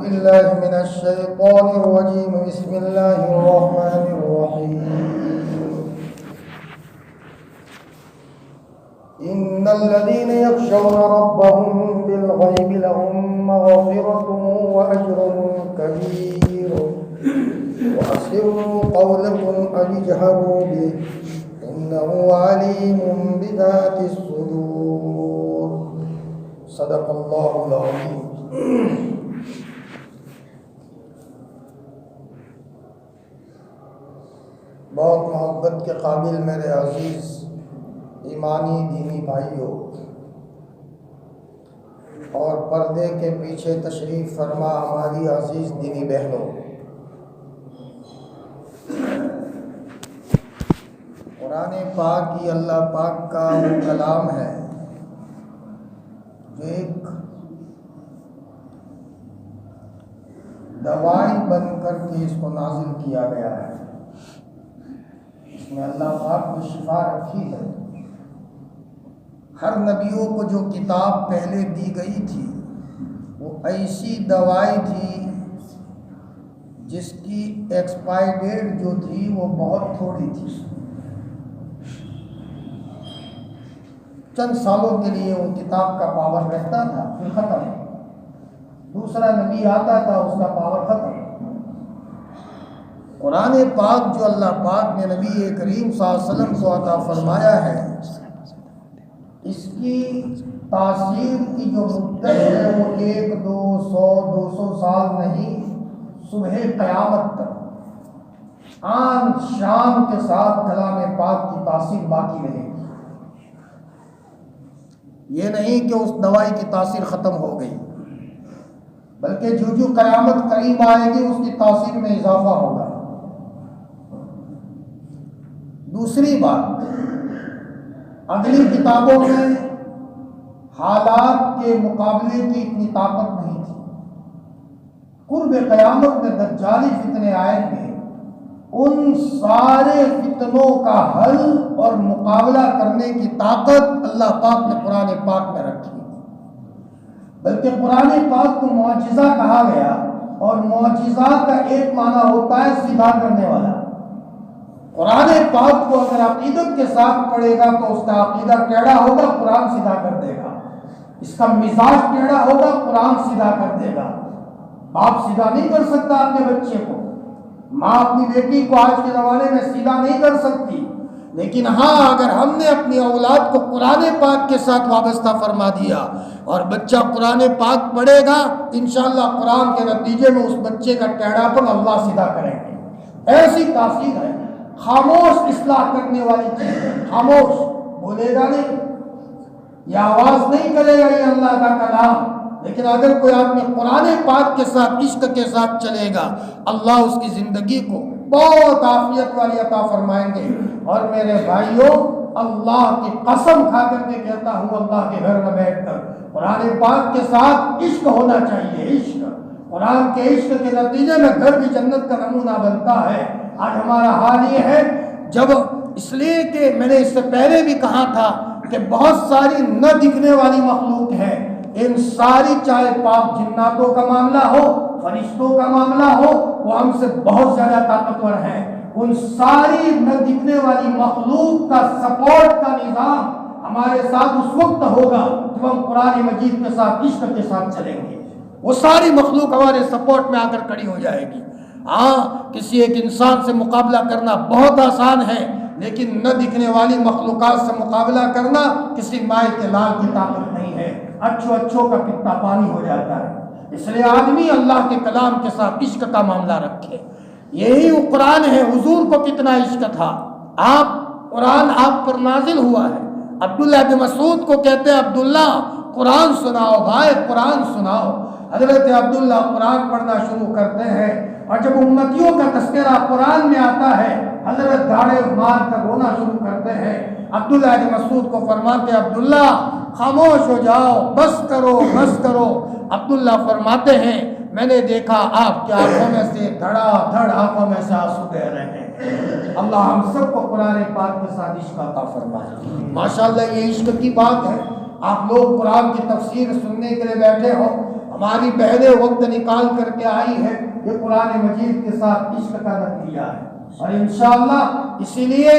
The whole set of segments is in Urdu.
بالله من الشيطان الرجيم. بسم الله الرحمن الرحيم. إن الذين يخشون ربهم بالغيب لهم مغفرة وأجر كبير. وأسروا قولكم أو اجهروا به إنه عليم بذات الصدور. صدق الله العظيم. بہت محبت کے قابل میرے عزیز ایمانی دینی بھائیوں اور پردے کے پیچھے تشریف فرما ہماری عزیز دینی بہنوں، قرآن پاک ہی اللہ پاک کا وہ کلام ہے جو ایک دوائی بن کر کے اس کو نازل کیا گیا ہے. اس میں اللہ پاک نے شفا رکھی ہے. ہر نبیوں کو جو کتاب پہلے دی گئی تھی وہ ایسی دوائی تھی جس کی ایکسپائری ڈیٹ جو تھی وہ بہت تھوڑی تھی. چند سالوں کے لیے وہ کتاب کا پاور رہتا تھا، پھر ختم. دوسرا نبی آتا تھا، اس کا پاور ختم. قرآن پاک جو اللہ پاک نے نبی کریم صلی اللہ علیہ وسلم کو عطا فرمایا ہے، اس کی تاثیر کی جو مدت ہے وہ 1 200 200 سال نہیں، صبح قیامت تک آن شان کے ساتھ کلام پاک کی تاثیر باقی رہے گی. یہ نہیں کہ اس دوائی کی تاثیر ختم ہو گئی، بلکہ جو جو قیامت قریب آئے گی اس کی تاثیر میں اضافہ ہوگا. دوسری بات، اگلی کتابوں میں حالات کے مقابلے کی اتنی طاقت نہیں تھی. قرب قیامت میں دجالی فتنے آئیں گے، ان سارے فتنوں کا حل اور مقابلہ کرنے کی طاقت اللہ پاک نے قرآن پاک میں رکھی. بلکہ قرآن پاک کو معجزہ کہا گیا، اور معجزہ کا ایک معنی ہوتا ہے سیدھا کرنے والا. قرآن پاک کو اگر عقیدت کے ساتھ پڑھے گا تو اس کا عقیدہ ٹیڑھا ہوگا، قرآن سیدھا کر دے گا. اس کا مزاج ٹیڑھا ہوگا، قرآن سیدھا کر دے گا. باپ سیدھا نہیں کر سکتا اپنے بچے کو، ماں اپنی بیٹی کو آج کے زمانے میں سیدھا نہیں کر سکتی. لیکن ہاں، اگر ہم نے اپنی اولاد کو قرآن پاک کے ساتھ وابستہ فرما دیا اور بچہ قرآن پاک پڑھے گا، انشاءاللہ قرآن کے نتیجے میں اس بچے کا ٹیڑھا پن اللہ سیدھا کریں گے. ایسی تاثیر ہے. خاموش اصلاح کرنے والی چیز ہے. خاموش بولے گا نہیں، یہ آواز نہیں کرے گا، یہ اللہ کا کلام. لیکن اگر کوئی آدمی قرآن پاک کے ساتھ عشق کے ساتھ چلے گا، اللہ اس کی زندگی کو بہت عافیت والی عطا فرمائیں گے. اور میرے بھائیوں، اللہ کی قسم کھا کر کے کہتا ہوں، اللہ کے گھر میں بیٹھ کر قرآن پاک کے ساتھ عشق ہونا چاہیے. عشق، قرآن کے عشق کے نتیجے میں گھر بھی جنت کا نمونہ بنتا ہے. آج ہمارا حال یہ ہے، جب اس لیے کہ میں نے اس سے پہلے بھی کہا تھا کہ بہت ساری نہ دکھنے والی مخلوق ہے. ان ساری، چاہے پاک جناتوں کا معاملہ ہو، فرشتوں کا معاملہ ہو، وہ ہم سے بہت زیادہ طاقتور ہیں. ان ساری نہ دکھنے والی مخلوق کا سپورٹ کا نظام ہمارے ساتھ اس وقت ہوگا جب ہم قرآن مجید کے ساتھ عشق کے ساتھ چلیں گے. وہ ساری مخلوق ہمارے سپورٹ میں آ کر کھڑی ہو جائے گی. ہاں، کسی ایک انسان سے مقابلہ کرنا بہت آسان ہے، لیکن نہ دکھنے والی مخلوقات سے مقابلہ کرنا کسی مائع کے لال کی طاقت نہیں ہے. اچھوں کا پتا پانی ہو جاتا ہے. اس لیے آدمی اللہ کے کلام کے ساتھ عشق کا معاملہ رکھے. یہی وہ قرآن ہے. حضور کو کتنا عشق تھا. قرآن آپ پر نازل ہوا ہے. عبداللہ بن مسعود کو کہتے ہیں، عبداللہ قرآن سناؤ بھائی، قرآن سناؤ. حضرت عبداللہ قرآن پڑھنا شروع کرتے ہیں، اور جب امتیوں کا تذکرہ قرآن میں آتا ہے، حضرت داڑے مار کر رونا شروع کرتے ہیں. عبداللہ بن مسعود کو فرماتے ہیں، عبداللہ خاموش ہو جاؤ، بس کرو بس کرو. عبداللہ فرماتے ہیں، میں نے دیکھا آپ کی آنکھوں میں سے دھڑا دھڑ آنکھوں میں سے آنسو بہ رہے ہیں. اللہ ہم سب کو قرآن پاک کے ساتھ عشق عطا فرمائے. ماشاءاللہ یہ عشق کی بات ہے. آپ لوگ قرآن کی تفسیر سننے کے لیے بیٹھے ہو ہماری بہنیں وقت نکال کر کے آئی ہے، یہ قرآن مجید کے ساتھ عشق کا نتیجہ ہے، اور انشاءاللہ اسی لیے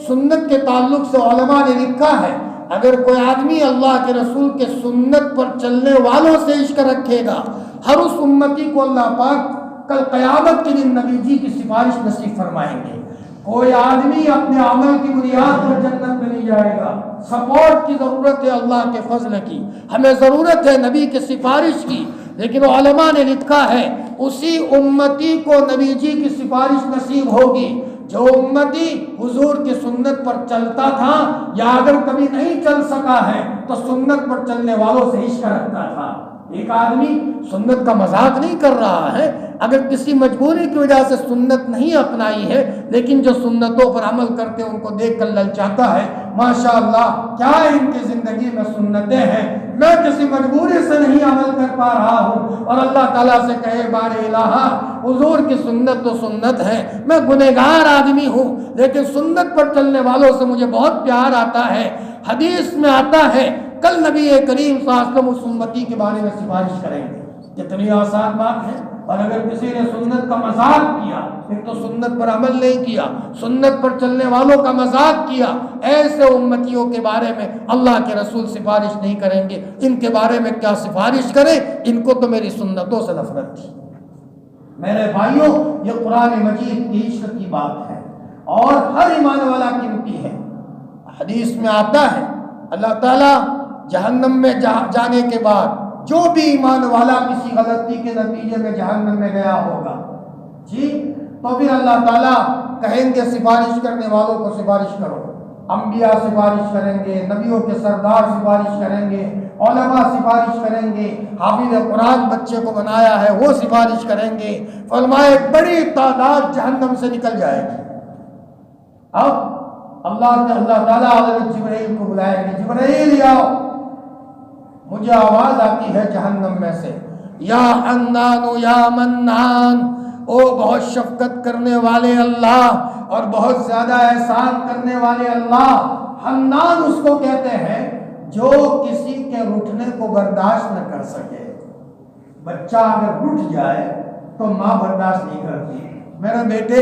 سنت کے تعلق سے علماء نے لکھا ہے اگر کوئی آدمی اللہ کے رسول کے سنت پر چلنے والوں سے عشق رکھے گا، ہر اس امتی کو اللہ پاک کل قیامت کے دن نبی جی کی سفارش نصیب فرمائیں گے۔ کوئی آدمی اپنے عمل کی بنیاد پر جنت میں نہیں جائے گا۔ سپورٹ کی ضرورت ہے اللہ کے فضل کی، ہمیں ضرورت ہے نبی کی سفارش کی، لیکن علماء نے لکھا ہے اسی امتی کو نبی جی کی سفارش نصیب ہوگی جو امتی حضور کی سنت پر چلتا تھا، یا اگر کبھی نہیں چل سکا ہے تو سنت پر چلنے والوں سے عشق رکھتا تھا۔ ایک آدمی سنت کا مذاق نہیں کر رہا ہے، اگر کسی مجبوری کی وجہ سے سنت نہیں اپنائی ہے لیکن جو سنتوں پر عمل کرتے ان کو دیکھ کر للچاتا ہے، ماشاءاللہ کیا ان کی زندگی میں سنتیں ہیں، میں کسی مجبوری سے نہیں عمل کر پا رہا ہوں، اور اللہ تعالیٰ سے کہے بار الہ حضور کی سنت تو سنت ہے، میں گنہگار آدمی ہوں لیکن سنت پر چلنے والوں سے مجھے بہت پیار آتا ہے۔ حدیث میں آتا ہے کل نبی کریم صلی اللہ علیہ وسلم اس امتی کے بارے میں سفارش کریں گے۔ کتنی آسان بات ہے، اور اگر کسی نے سنت کا مذاق کیا، ایک تو سنت پر عمل نہیں کیا، سنت پر چلنے والوں کا مذاق کیا، ایسے امتیوں کے بارے میں اللہ کے رسول سفارش نہیں کریں گے۔ ان کے بارے میں کیا سفارش کریں، ان کو تو میری سنتوں سے نفرت تھی۔ میرے بھائیوں، یہ قرآن مجید کی عشق کی بات ہے اور ہر ایمان والا قیمتی ہے۔ حدیث میں آتا ہے اللہ تعالیٰ جہنم میں جانے کے بعد جو بھی ایمان والا کسی غلطی کے نتیجے میں جہنم میں گیا ہوگا، تو پھر اللہ تعالیٰ کہیں گے سفارش کرنے والوں کو سفارش کرو۔ انبیاء سفارش کریں گے، نبیوں کے سردار سفارش کریں گے، علماء سفارش کریں گے، حافظ قرآن بچے کو بنایا ہے وہ سفارش کریں گے، فرمائے بڑی تعداد جہنم سے نکل جائے گی۔ اب اللہ تعالیٰ حضرت جبرائیل کو بلائیں گے، جبرائیل آؤ، مجھے آواز آتی ہے جہنم میں سے، یا حنان یا منان، او بہت شفقت کرنے والے اللہ اور بہت زیادہ احسان کرنے والے اللہ۔ حنان اس کو کہتے ہیں جو کسی کے روٹھنے کو برداشت نہ کر سکے۔ بچہ اگر روٹھ جائے تو ماں برداشت نہیں کرتی، میرا بیٹے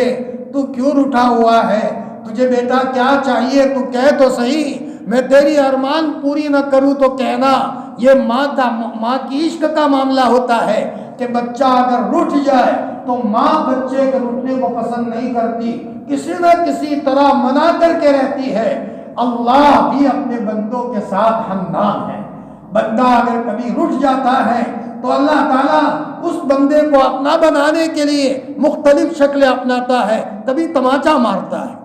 تو کیوں روٹھا ہوا ہے، تجھے بیٹا کیا چاہیے، تو کہہ تو صحیح، میں تیری ارمان پوری نہ کروں تو کہنا۔ یہ ماں کی عشق کا معاملہ ہوتا ہے کہ بچہ اگر روٹھ جائے تو ماں بچے کے روٹنے کو پسند نہیں کرتی، کسی نہ کسی طرح منا کر کے رہتی ہے۔ اللہ بھی اپنے بندوں کے ساتھ حنان ہے۔ بندہ اگر کبھی روٹھ جاتا ہے تو اللہ تعالیٰ اس بندے کو اپنا بنانے کے لیے مختلف شکلیں اپناتا ہے، کبھی تماچا مارتا ہے،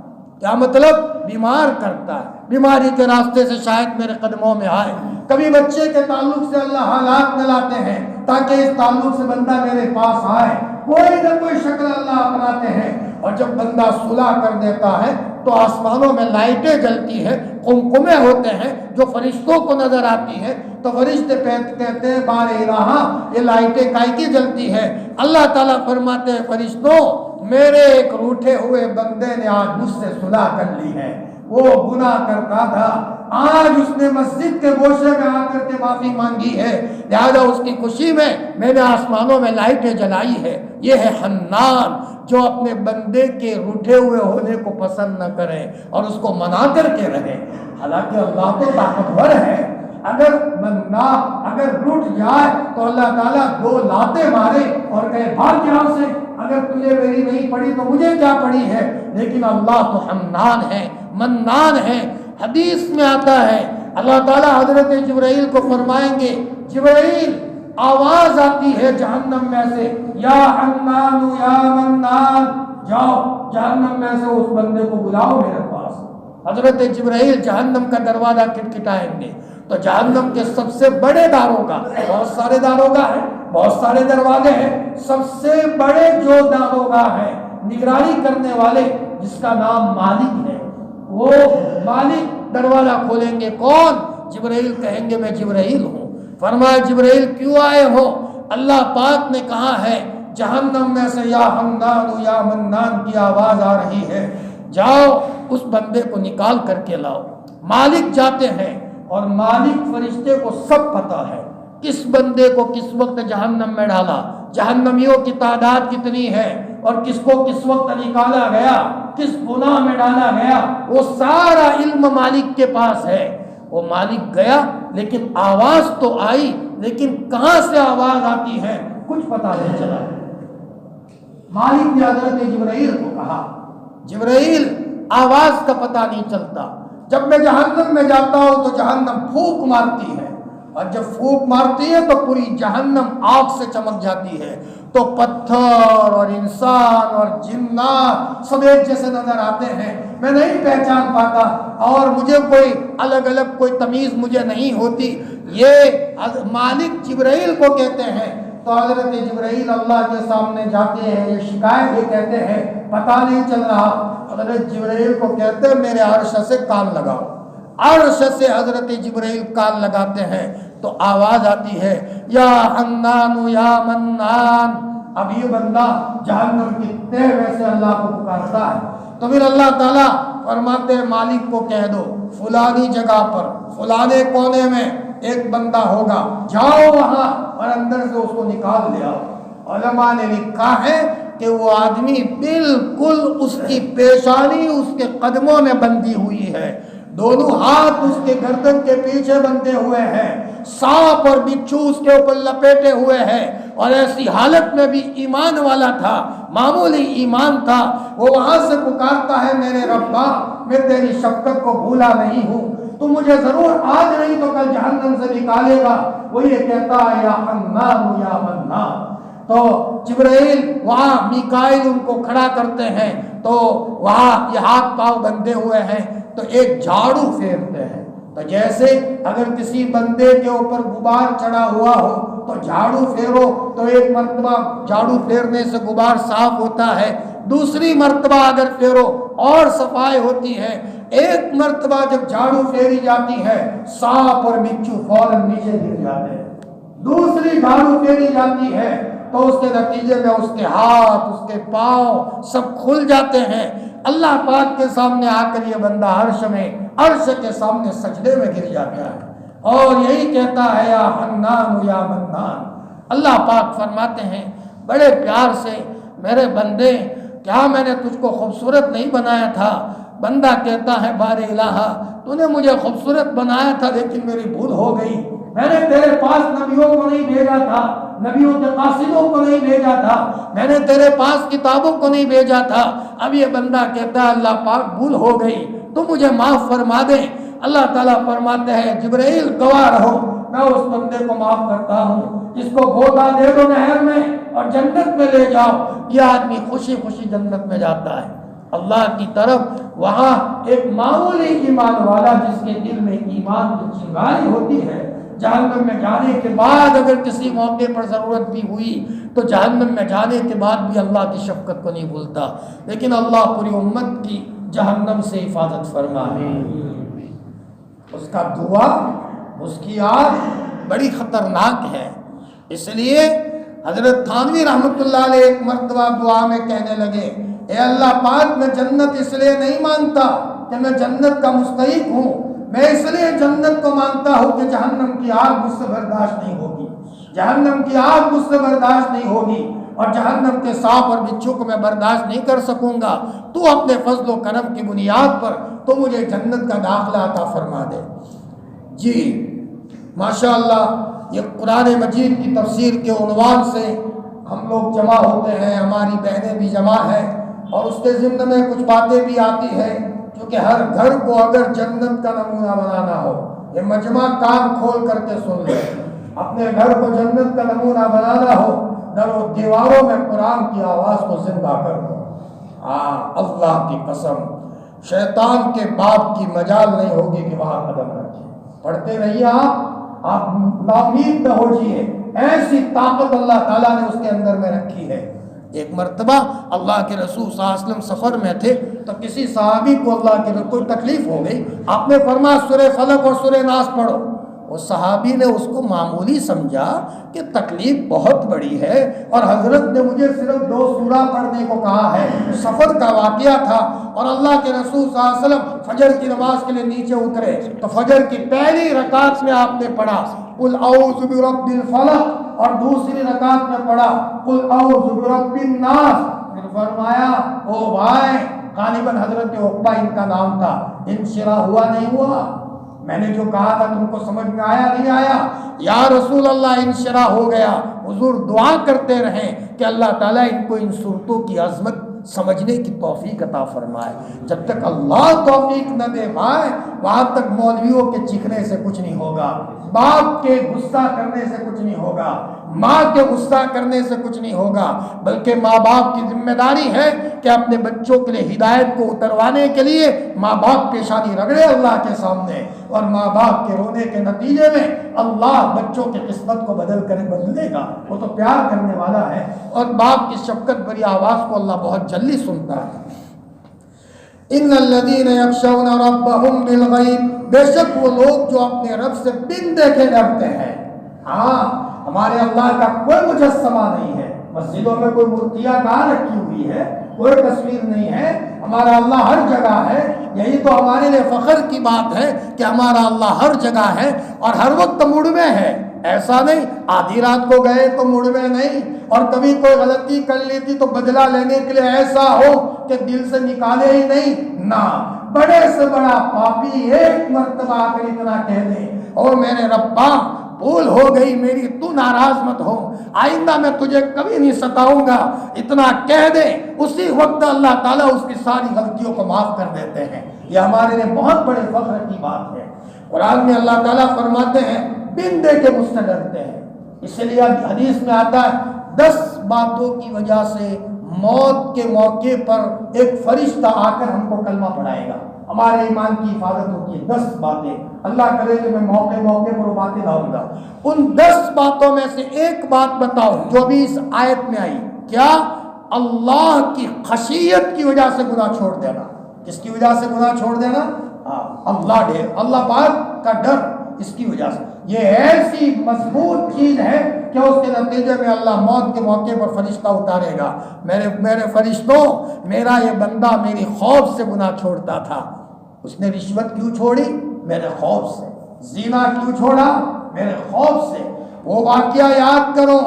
کیا مطلب بیمار کرتا ہے، بیماری کے راستے سے شاید میرے قدموں میں آئے، کبھی بچے کے تعلق سے اللہ حالات ملاتے ہیں تاکہ اس تعلق سے بندہ میرے پاس آئے، کوئی نہ کوئی شکل اللہ اپناتے ہیں، اور جب بندہ صلح کر دیتا ہے تو آسمانوں میں لائٹیں جلتی ہیں، قمقمے ہوتے ہیں جو فرشتوں کو نظر آتی ہیں، تو فرشتے کہتے ہیں بار الہ یہ لائٹیں کائے کی جلتی ہے؟ اللہ تعالیٰ فرماتے ہیں فرشتوں میرے ایک روٹھے ہوئے بندے نے آج مجھ سے صلح کر لی ہے، وہ گناہ کرتا تھا، آج اس نے مسجد کے گوشے میں آ کر کے معافی مانگی ہے، لہذا اس کی خوشی میں میں نے آسمانوں میں لائٹیں جلائی ہے۔ یہ ہے حنان جو اپنے بندے کے روٹھے ہوئے ہونے کو پسند نہ کرے اور اس کو منا کر کے رہے۔ حالانکہ اللہ تو طاقتور ہے، اگر بندہ اگر روٹھ جائے تو اللہ تعالیٰ دو لاتے مارے اور کہے بھاگ یہاں سے، اگر تجھے میری نہیں پڑی تو مجھے کیا پڑی ہے، لیکن اللہ تو حنان ہے، منان ہے۔ حدیث میں آتا ہے اللہ تعالیٰ حضرت جبرائیل کو فرمائیں گے جبرائیل آواز آتی ہے جہنم میں سے، یا حنان یا منان، جاؤ جہنم میں سے اس بندے کو بلاؤ میرے پاس۔ حضرت جبرائیل جہنم کا دروازہ کھٹکھٹائیں گے تو جہنم کے سب سے بڑے داروغہ، بہت سارے داروغہ ہیں، بہت سارے دروازے ہیں، سب سے بڑے جو داروغہ ہیں نگرانی کرنے والے جس کا نام مالک ہے، وہ مالک دروازہ کھولیں گے۔ کون؟ جبرائیل کہیں گے میں جبرائیل ہوں۔ فرمایا جبرائیل کیوں آئے ہو؟ اللہ پاک نے کہا ہے جہنم میں سے یا حنان یا منان کی آواز آ رہی ہے، جاؤ اس بندے کو نکال کر کے لاؤ۔ مالک جاتے ہیں اور مالک فرشتے کو سب پتہ ہے، کس بندے کو کس وقت جہنم میں ڈالا، جہنمیوں کی تعداد کتنی ہے، اور کس کو کس وقت نکالا گیا، کس گناہ میں ڈالا گیا، وہ سارا علم مالک کے پاس ہے۔ وہ مالک گیا لیکن آواز تو آئی، لیکن کہاں سے آواز آتی ہے کچھ پتہ نہیں چلا۔ مالک نے حضرت جبرائیل کو کہا، جبرائیل آواز کا پتہ نہیں چلتا، جب میں جہنم میں جاتا ہوں تو جہنم پھونک مارتی ہے، اور جب پھونک مارتی ہے تو پوری جہنم آگ سے چمک جاتی ہے، تو پتھر اور انسان اور جنات سب ایک جیسے نظر آتے ہیں، میں نہیں پہچان پاتا، اور مجھے کوئی الگ الگ کوئی تمیز مجھے نہیں ہوتی۔ یہ مالک جبرائیل کو کہتے ہیں۔ تو حضرت جبرائیل اللہ کے سامنے جاتے ہیں، یہ شکایت یہ کہتے ہیں پتہ نہیں چل رہا۔ حضرت جبرائیل کو کہتے ہیں میرے عرش سے کان لگاؤ۔ عرش سے حضرت جبرائیل کان لگاتے ہیں تو آواز آتی ہے، یا حنان یا منان۔ اب یہ بندہ جہنم کی تہہ میں سے اللہ کو پکارتا ہے، تو پھر اللہ تعالیٰ فرماتے ہیں مالک کو کہہ دو فلانی جگہ پر فلانے کونے میں ایک بندہ ہوگا، جاؤ وہاں اور اندر سے اس کو نکال لے آؤ۔ علماء نے لکھا ہے کہ وہ آدمی بالکل اس کی پیشانی اس کے قدموں میں بندھی ہوئی ہے، دونوں ہاتھ اس کے گردن کے پیچھے بندھے ہوئے ہیں، سانپ اور بچھو اس کے اوپر لپیٹے ہوئے ہیں، اور ایسی حالت میں بھی ایمان والا تھا، معمولی ایمان تھا۔ وہ وہاں سے پکارتا ہے میرے ربا میں تیری شفقت کو بھولا نہیں ہوں، تو مجھے ضرور آج نہیں تو کل جہنم سے نکالے گا۔ وہ یہ کہتا ہے یا حنان یا منان۔ تو جبرائیل وہاں میکائیل ان کو کھڑا کرتے ہیں، تو وہاں یہ ہاتھ پاؤں بندھے ہوئے ہیں، تو ایک جھاڑو پھیرتے ہیں، تو جیسے اگر کسی بندے کے اوپر غبار چڑھا ہوا ہو تو جھاڑو پھیرو تو ایک مرتبہ جھاڑو پھیرنے سے غبار صاف ہوتا ہے، دوسری مرتبہ اگر پھیرو اور صفائی ہوتی ہے، ایک مرتبہ جب جھاڑو پھیری جاتی ہے سانپ اور بچھو فوراً نیچے گر جاتے ہیں، دوسری جھاڑو پھیری جاتی ہے تو اس کے نتیجے میں اس کے ہاتھ اس کے پاؤں سب کھل جاتے ہیں۔ اللہ پاک کے سامنے آ کر یہ بندہ عرش کے سامنے سجدے میں گر جاتا ہے اور یہی کہتا ہے یا حنان یا منان۔ اللہ پاک فرماتے ہیں بڑے پیار سے، میرے بندے کیا میں نے تجھ کو خوبصورت نہیں بنایا تھا؟ بندہ کہتا ہے بار الہ تو نے مجھے خوبصورت بنایا تھا لیکن میری بھول ہو گئی، میں نے تیرے پاس نبیوں کو نہیں بھیجا تھا، نبیوں کے قاصدوں کو نہیں بھیجا تھا، میں نے تیرے پاس کتابوں کو نہیں بھیجا تھا۔ اب یہ بندہ کہتا ہے اللہ پاک بھول ہو گئی تو مجھے معاف فرما دے۔ اللہ تعالیٰ فرماتے ہیں جبرائیل گواہ رہو، میں اس بندے کو معاف کرتا ہوں، اس کو گھوٹا دے دو نہر میں اور جنت میں لے جاؤ۔ یہ آدمی خوشی خوشی جنت میں جاتا ہے اللہ کی طرف۔ وہاں ایک معمولی ایمان والا جس کے دل میں ایمان کی چنگاری ہوتی ہے، جہنم میں جانے کے بعد اگر کسی موقع پر ضرورت بھی ہوئی تو جہنم میں جانے کے بعد بھی اللہ کی شفقت کو نہیں بھولتا، لیکن اللہ پوری امت کی جہنم سے حفاظت فرمائے۔ اس کا دعا، اس کی آگ بڑی خطرناک ہے، اس لیے حضرت تھانوی رحمۃ اللہ علیہ ایک مرتبہ دعا میں کہنے لگے اے اللہ پاک میں جنت اس لیے نہیں مانگتا کہ میں جنت کا مستحق ہوں، میں اس لیے جنت کو مانتا ہوں کہ جہنم کی آگ مجھ سے برداشت نہیں ہوگی، جہنم کی آگ مجھ سے برداشت نہیں ہوگی، اور جہنم کے سانپ اور بچھو کو میں برداشت نہیں کر سکوں گا، تو اپنے فضل و کرم کی بنیاد پر تو مجھے جنت کا داخلہ عطا فرما دے۔ جی ماشاءاللہ، یہ قرآن مجید کی تفسیر کے عنوان سے ہم لوگ جمع ہوتے ہیں، ہماری بہنیں بھی جمع ہیں، اور اس کے ضمن میں کچھ باتیں بھی آتی ہیں کیونکہ ہر گھر کو اگر جنت کا نمونہ بنانا ہو، یہ مجمع کان کھول کر کے سن لے، اپنے گھر کو جنت کا نمونہ بنانا ہو، در و دیواروں میں قرآن کی آواز کو زندہ کر دو۔ اللہ کی قسم شیطان کے باپ کی مجال نہیں ہوگی کہ وہاں قدم رکھے۔ پڑھتے رہیے آپ ناامید نہ ہو جائیے، ایسی طاقت اللہ تعالیٰ نے اس کے اندر میں رکھی ہے۔ ایک مرتبہ اللہ کے رسول صلی اللہ علیہ وسلم سفر میں تھے تو کسی صحابی کو اللہ کے کوئی تکلیف ہو گئی، آپ نے فرمایا سورہ فلق اور سورہ ناس پڑھو، وہ صحابی نے اس کو معمولی سمجھا کہ تکلیف بہت بڑی ہے اور حضرت نے مجھے صرف 2 سورہ پڑھنے کو کہا ہے. سفر کا واقعہ تھا اور اللہ کے رسول صلی اللہ علیہ وسلم فجر کی نماز کے لیے نیچے اترے تو فجر کی پہلی رکعت میں آپ نے پڑھا قل اعوذ برب الفلق اور دوسری رکعت میں پڑھا قل اعوذ برب الناس. پھر فرمایا او بھائی، غالباً حضرت عقبہ ان کا نام تھا، انشراح ہوا نہیں ہوا؟ میں نے جو کہا تھا تم کو سمجھ میں آیا نہیں آیا؟ یا رسول اللہ انشراح ہو گیا. حضور دعا کرتے رہیں کہ اللہ تعالیٰ ان کو ان صورتوں کی عظمت سمجھنے کی توفیق عطا فرمائے. جب تک اللہ توفیق نہ دے بھائی، وہاں تک مولویوں کے چکھنے سے کچھ نہیں ہوگا، باپ کے غصہ کرنے سے کچھ نہیں ہوگا، ماں کے غصہ کرنے سے کچھ نہیں ہوگا. بلکہ ماں باپ کی ذمہ داری ہے کہ اپنے بچوں کے لیے ہدایت کو اتروانے کے لیے ماں باپ پیشانی رگڑے اللہ کے سامنے، اور ماں باپ کے رونے کے نتیجے میں اللہ بچوں کی قسمت کو بدلے گا. وہ تو پیار کرنے والا ہے، اور باپ کی شفقت بھری آواز کو اللہ بہت جلدی سنتا ہے. ان الذین یخشون ربهم بالغیب، بے شک وہ لوگ جو اپنے رب سے بن دیکھے ڈرتے ہیں. ہاں، ہمارے اللہ کا کوئی مجسمہ نہیں ہے، مسجدوں میں کوئی مورتیاں کہاں رکھی ہوئی ہے، کوئی تصویر نہیں ہے. ہمارا اللہ ہر جگہ ہے. یہی تو ہمارے لیے فخر کی بات ہے کہ ہمارا اللہ ہر جگہ ہے اور ہر وقت موڈ میں ہے. ایسا نہیں آدھی رات کو گئے تو موڈ میں نہیں، اور کبھی کوئی غلطی کر لی تھی تو بدلہ لینے کے لیے ایسا ہو کہ دل سے نکالے ہی نہیں. نہ، بڑے سے بڑا پاپی ایک مرتبہ آ کر اتنا کہہ دے اور میرے ربا بھول ہو گئی میری، تو ناراض مت ہو، آئندہ میں تجھے کبھی نہیں ستاؤں گا، اتنا کہہ دے، اسی وقت اللہ تعالیٰ اس کی ساری غلطیوں کو معاف کر دیتے ہیں. یہ ہمارے لیے بہت بڑے فخر کی بات ہے. قرآن میں اللہ تعالیٰ فرماتے ہیں بن دے کے مجھ سے ڈرتے ہیں. اس لیے حدیث میں آتا ہے 10 باتوں کی وجہ سے موت کے موقع پر ایک فرشتہ آ کر ہم کو کلمہ پڑھائے گا. ہمارے ایمان کی حفاظت ہوتی ہے. 10 باتیں، اللہ کرے کہ میں موقع پر وہ باتیں لاؤں گا. ان 10 باتوں میں سے ایک بات بتاؤ جو بھی اس آیت میں آئی. کیا؟ اللہ کی خشیت کی وجہ سے گناہ چھوڑ دینا. کس کی وجہ سے گناہ چھوڑ دینا؟ اللہ پاک کا ڈر. اس کی وجہ سے یہ ایسی مضبوط چیز ہے کہ اس کے نتیجے میں اللہ موت کے موقع پر فرشتہ اتارے گا. میرے فرشتوں، میرا یہ بندہ میری خوف سے گناہ چھوڑتا تھا. اس نے رشوت کیوں چھوڑی؟ میرے خوف سے. زنا کیوں چھوڑا؟ میرے خوف سے. وہ واقعہ یاد کرو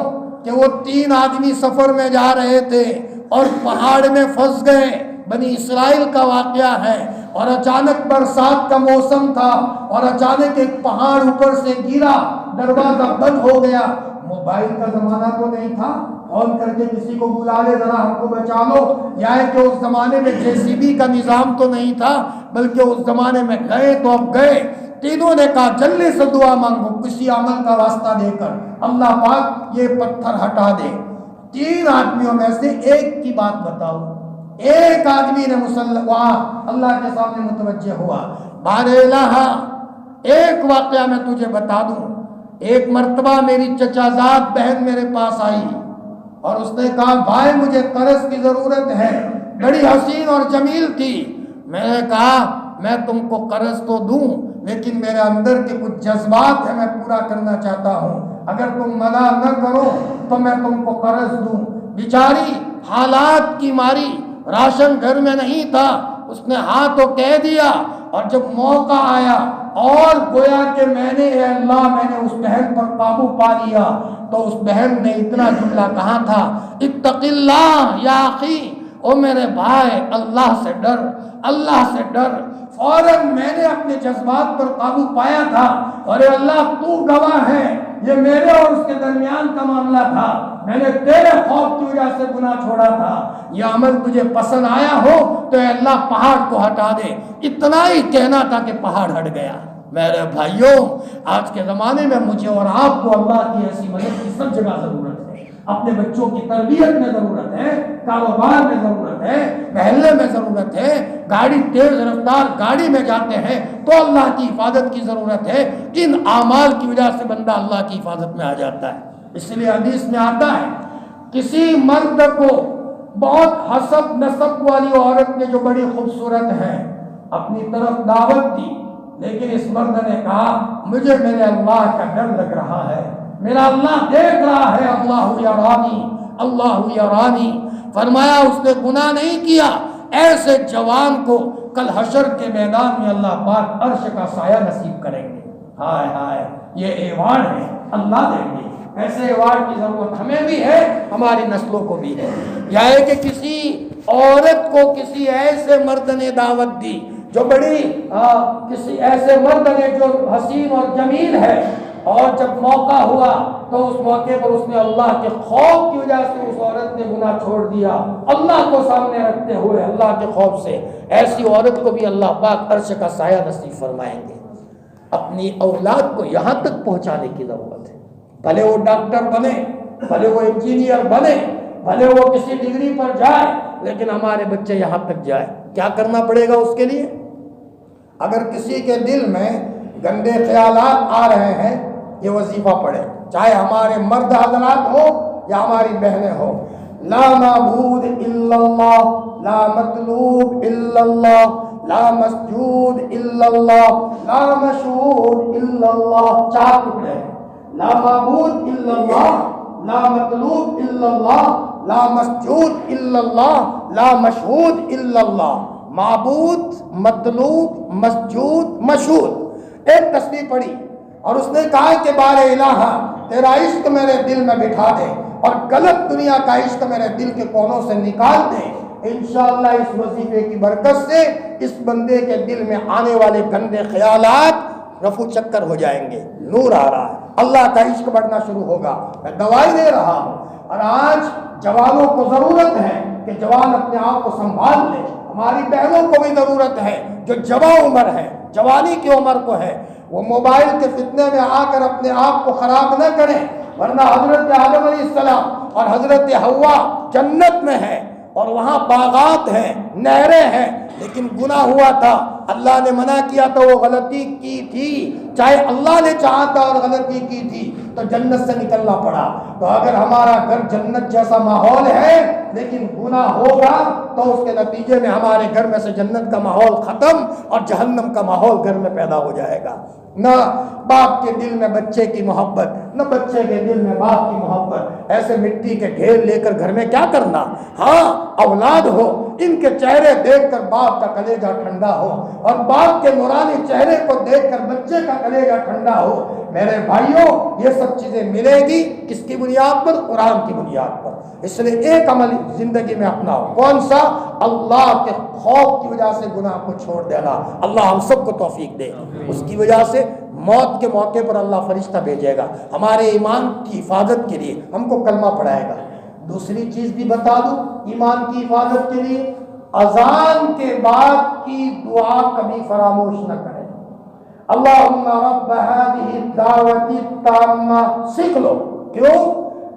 کہ وہ 3 آدمی سفر میں جا رہے تھے اور پہاڑ میں پھنس گئے. بنی اسرائیل کا واقعہ ہے. اور اچانک برسات کا موسم تھا اور اچانک ایک پہاڑ اوپر سے گرا، دروازہ بند ہو گیا. موبائل کا زمانہ تو نہیں تھا، فون کر کے کسی کو بلا لے ذرا ہم کو بچا لو، یا کہ اس زمانے میں JCB کا نظام تو نہیں تھا، بلکہ اس زمانے میں گئے تو اب گئے. تینوں نے کہا جلدی سے دعا مانگو کسی عمل کا واسطہ دے کر، اللہ پاک یہ پتھر ہٹا دے. 3 آدمیوں میں سے ایک کی بات بتاؤ. ایک آدمی نے اللہ کے سامنے متوجہ ہوا. بارے الہ، ایک واقعہ میں تجھے بتا دوں. ایک مرتبہ میری چچا زاد بہن میرے پاس آئی اور اس نے کہا بھائی مجھے قرض کی ضرورت ہے. بڑی حسین اور جمیل تھی. میں نے کہا میں تم کو قرض تو دوں لیکن میرے اندر کے کچھ جذبات ہیں میں پورا کرنا چاہتا ہوں، اگر تم منع نہ کرو تو میں تم کو قرض دوں. بیچاری حالات کی ماری، راشن گھر میں نہیں تھا، اس نے ہاں تو کہہ دیا. اور جب موقع آیا اور گویا کہ میں نے اے اللہ میں نے اس بہن پر قابو پا لیا، تو اس بہن نے اتنا جملہ کہا تھا اتق اللہ یا اخی، او میرے بھائی اللہ سے ڈر، اللہ سے ڈر. فوراً میں نے اپنے جذبات پر قابو پایا تھا اور اے اللہ تو گواہ ہے یہ میرے اور اس کے درمیان کا معاملہ تھا، میں نے تیرے خوف کی وجہ سے گناہ چھوڑا تھا. یہ عمل تجھے پسند آیا ہو تو اے اللہ پہاڑ کو ہٹا دے. اتنا ہی کہنا تھا کہ پہاڑ ہٹ گیا. میرے بھائیوں، آج کے زمانے میں مجھے اور آپ کو اللہ کی ایسی مدد کی سب جگہ ضرورت ہے. اپنے بچوں کی تربیت میں ضرورت ہے، کاروبار میں ضرورت ہے، محلے میں ضرورت ہے، گاڑی تیز رفتار گاڑی میں جاتے ہیں تو اللہ کی حفاظت کی ضرورت ہے. ان اعمال کی وجہ سے بندہ اللہ کی حفاظت میں آ جاتا ہے. اس لیے حدیث میں آتا ہے کسی مرد کو بہت حسب نسب والی عورت نے جو بڑی خوبصورت ہے اپنی طرف دعوت دی لیکن اس مرد نے کہا مجھے میرے اللہ کا ڈر لگ رہا ہے، میرا اللہ دیکھ رہا ہے، اللہ یرانی، اللہ یرانی۔ فرمایا اس نے گناہ نہیں کیا، ایسے جوان کو کل حشر کے میدان میں اللہ پاک عرش کا سایہ نصیب کریں گے۔ ہائے ہائے، یہ ایوارڈ ہے، اللہ دیں گے۔ ایسے ایوارڈ کی ضرورت ہمیں بھی ہے، ہماری نسلوں کو بھی ہے۔ یا ہے کہ کسی عورت کو کسی ایسے مرد نے دعوت دی جو بڑی کسی ایسے مرد نے جو حسین اور جمیل ہے، اور جب موقع ہوا تو اس موقع پر اس نے اللہ کے خوف کی وجہ سے اس عورت نے گناہ چھوڑ دیا، اللہ کو سامنے رکھتے ہوئے اللہ کے خوف سے۔ ایسی عورت کو بھی اللہ پاک عرش کا سایہ نصیب فرمائیں گے۔ اپنی اولاد کو یہاں تک پہنچانے کی ضرورت ہے، بھلے وہ ڈاکٹر بنے، بھلے وہ انجینئر بنے، بھلے وہ کسی ڈگری پر جائے، لیکن ہمارے بچے یہاں تک جائے۔ کیا کرنا پڑے گا اس کے لیے؟ اگر کسی کے دل میں گندے خیالات آ رہے ہیں، یہ وظیفہ پڑھے، چاہے ہمارے مرد حضرات ہو یا ہماری بہنیں ہو۔ لا معبود الا اللہ، لا مطلوب الا اللہ، لا مسجود الا اللہ، لا مشہود الا اللہ۔ چار ٹکڑے ہیں، لا معبود الا اللہ، لا مطلوب الا اللہ، لا مسجود الا اللہ، لا مشہود الا اللہ۔ معبود، مطلوب، مسجود، مشہود۔ ایک تسبیح پڑھی اور اس نے کہا کہ بار الہ تیرا عشق میرے دل میں بٹھا دے اور غلط دنیا کا عشق میرے دل کے کونوں سے نکال دے۔ انشاءاللہ اس وظیفے کی برکت سے اس بندے کے دل میں آنے والے گندے خیالات رفو چکر ہو جائیں گے، نور آ رہا ہے، اللہ کا عشق بڑھنا شروع ہوگا۔ میں دوائی دے رہا ہوں، اور آج جوانوں کو ضرورت ہے کہ جوان اپنے آپ کو سنبھال لے۔ ہماری بہنوں کو بھی ضرورت ہے جو جوان عمر ہے، جوانی کی عمر کو ہے، وہ موبائل کے فتنے میں آ کر اپنے آپ کو خراب نہ کریں، ورنہ حضرت آدم علیہ السلام اور حضرت حوا جنت میں ہے اور وہاں باغات ہیں، نہریں ہیں، لیکن گناہ ہوا تھا، اللہ نے منع کیا تھا، وہ غلطی کی تھی، چاہے اللہ نے چاہا تھا اور غلطی کی تھی تو جنت سے نکلنا پڑا۔ تو اگر ہمارا گھر جنت جیسا ماحول ہے لیکن گناہ ہوگا تو اس کے نتیجے میں ہمارے گھر میں سے جنت کا ماحول ختم اور جہنم کا ماحول گھر میں پیدا ہو جائے گا۔ نہ باپ کے دل میں بچے کی محبت، نہ بچے کے دل میں باپ کی محبت۔ ایسے مٹی کے ڈھیر لے کر گھر میں کیا کرنا؟ ہاں اولاد ہو، ان کے چہرے دیکھ کر باپ کا کلیجہ ٹھنڈا ہو، اور باپ کے نورانی چہرے کو دیکھ کر بچے کا کلیجہ ٹھنڈا ہو۔ میرے بھائیوں، یہ سب چیزیں ملے گی کس کی بنیاد پر؟ قرآن کی بنیاد پر۔ اس لیے ایک عمل زندگی میں اپناؤ، کون سا؟ اللہ کے خوف کی وجہ سے گناہ کو چھوڑ دینا۔ اللہ ہم سب کو توفیق دے۔ اس کی وجہ سے موت کے موقع پر اللہ فرشتہ بھیجے گا ہمارے ایمان کی حفاظت کے لیے، ہم کو کلمہ پڑھائے گا۔ دوسری چیز بھی بتا دوں ایمان کی حفاظت کے لیے، اذان کے بعد کی دعا کبھی فراموش نہ کریں۔ اللہم رب هذه الدعوة التامة، سیکھ لو۔ کیوں؟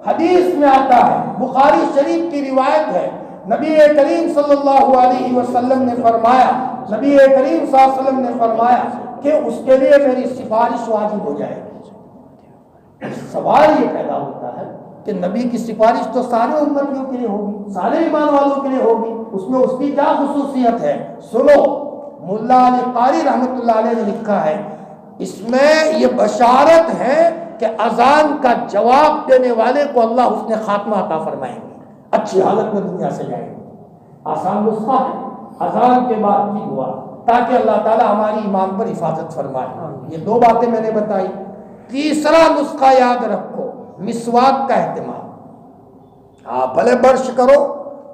حدیث میں آتا ہے، بخاری شریف کی روایت ہے، نبی کریم صلی اللہ علیہ وسلم نے فرمایا، نبی کریم صلی اللہ علیہ وسلم نے فرمایا کہ اس کے لیے میری سفارش واجب ہو جائے گی۔ سوال یہ پیدا ہوتا ہے کہ نبی کی سفارش تو سارے امتیوں کے لیے ہوگی، سارے ایمان والوں کے لیے ہوگی، اس میں اس کی کیا خصوصیت ہے؟ سنو، ملا علی قاری رحمۃ اللہ علیہ نے لکھا ہے، اس میں یہ بشارت ہے کہ اذان کا جواب دینے والے کو اللہ حسن خاتمہ عطا فرمائیں گے، اچھی حالت میں دنیا سے جائیں گے۔ آسان نسخہ ہے اذان کے بعد کی دعا، تاکہ اللہ تعالی ہماری ایمان پر حفاظت فرمائے۔ یہ دو باتیں میں نے بتائی۔ تیسرا نسخہ یاد رکھو، مسواک کا اہتمام۔ بھلے برش کرو،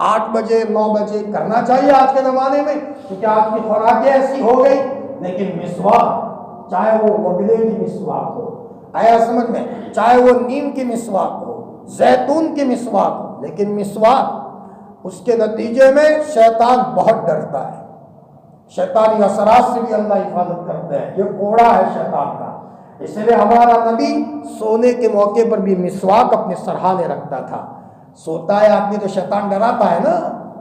8 بجے 9 بجے کرنا چاہیے آج کے زمانے میں، کیونکہ آج کی خوراکیں ایسی ہو گئی، لیکن مسواک، چاہے وہ وگلے کی مسواک ہو، آیا سمجھ میں، چاہے وہ نیم کی مسواک ہو، زیتون کی مسواک ہو، لیکن مسواک، اس کے نتیجے میں شیطان بہت ڈرتا ہے، شیطانی اثرات سے بھی اللہ حفاظت کرتا ہے، یہ کوڑا ہے شیطان کا۔ اس لیے ہمارا نبی سونے کے موقع پر بھی مسواک اپنے سرحانے رکھتا تھا۔ سوتا ہے آدمی تو شیطان ڈراتا ہے نا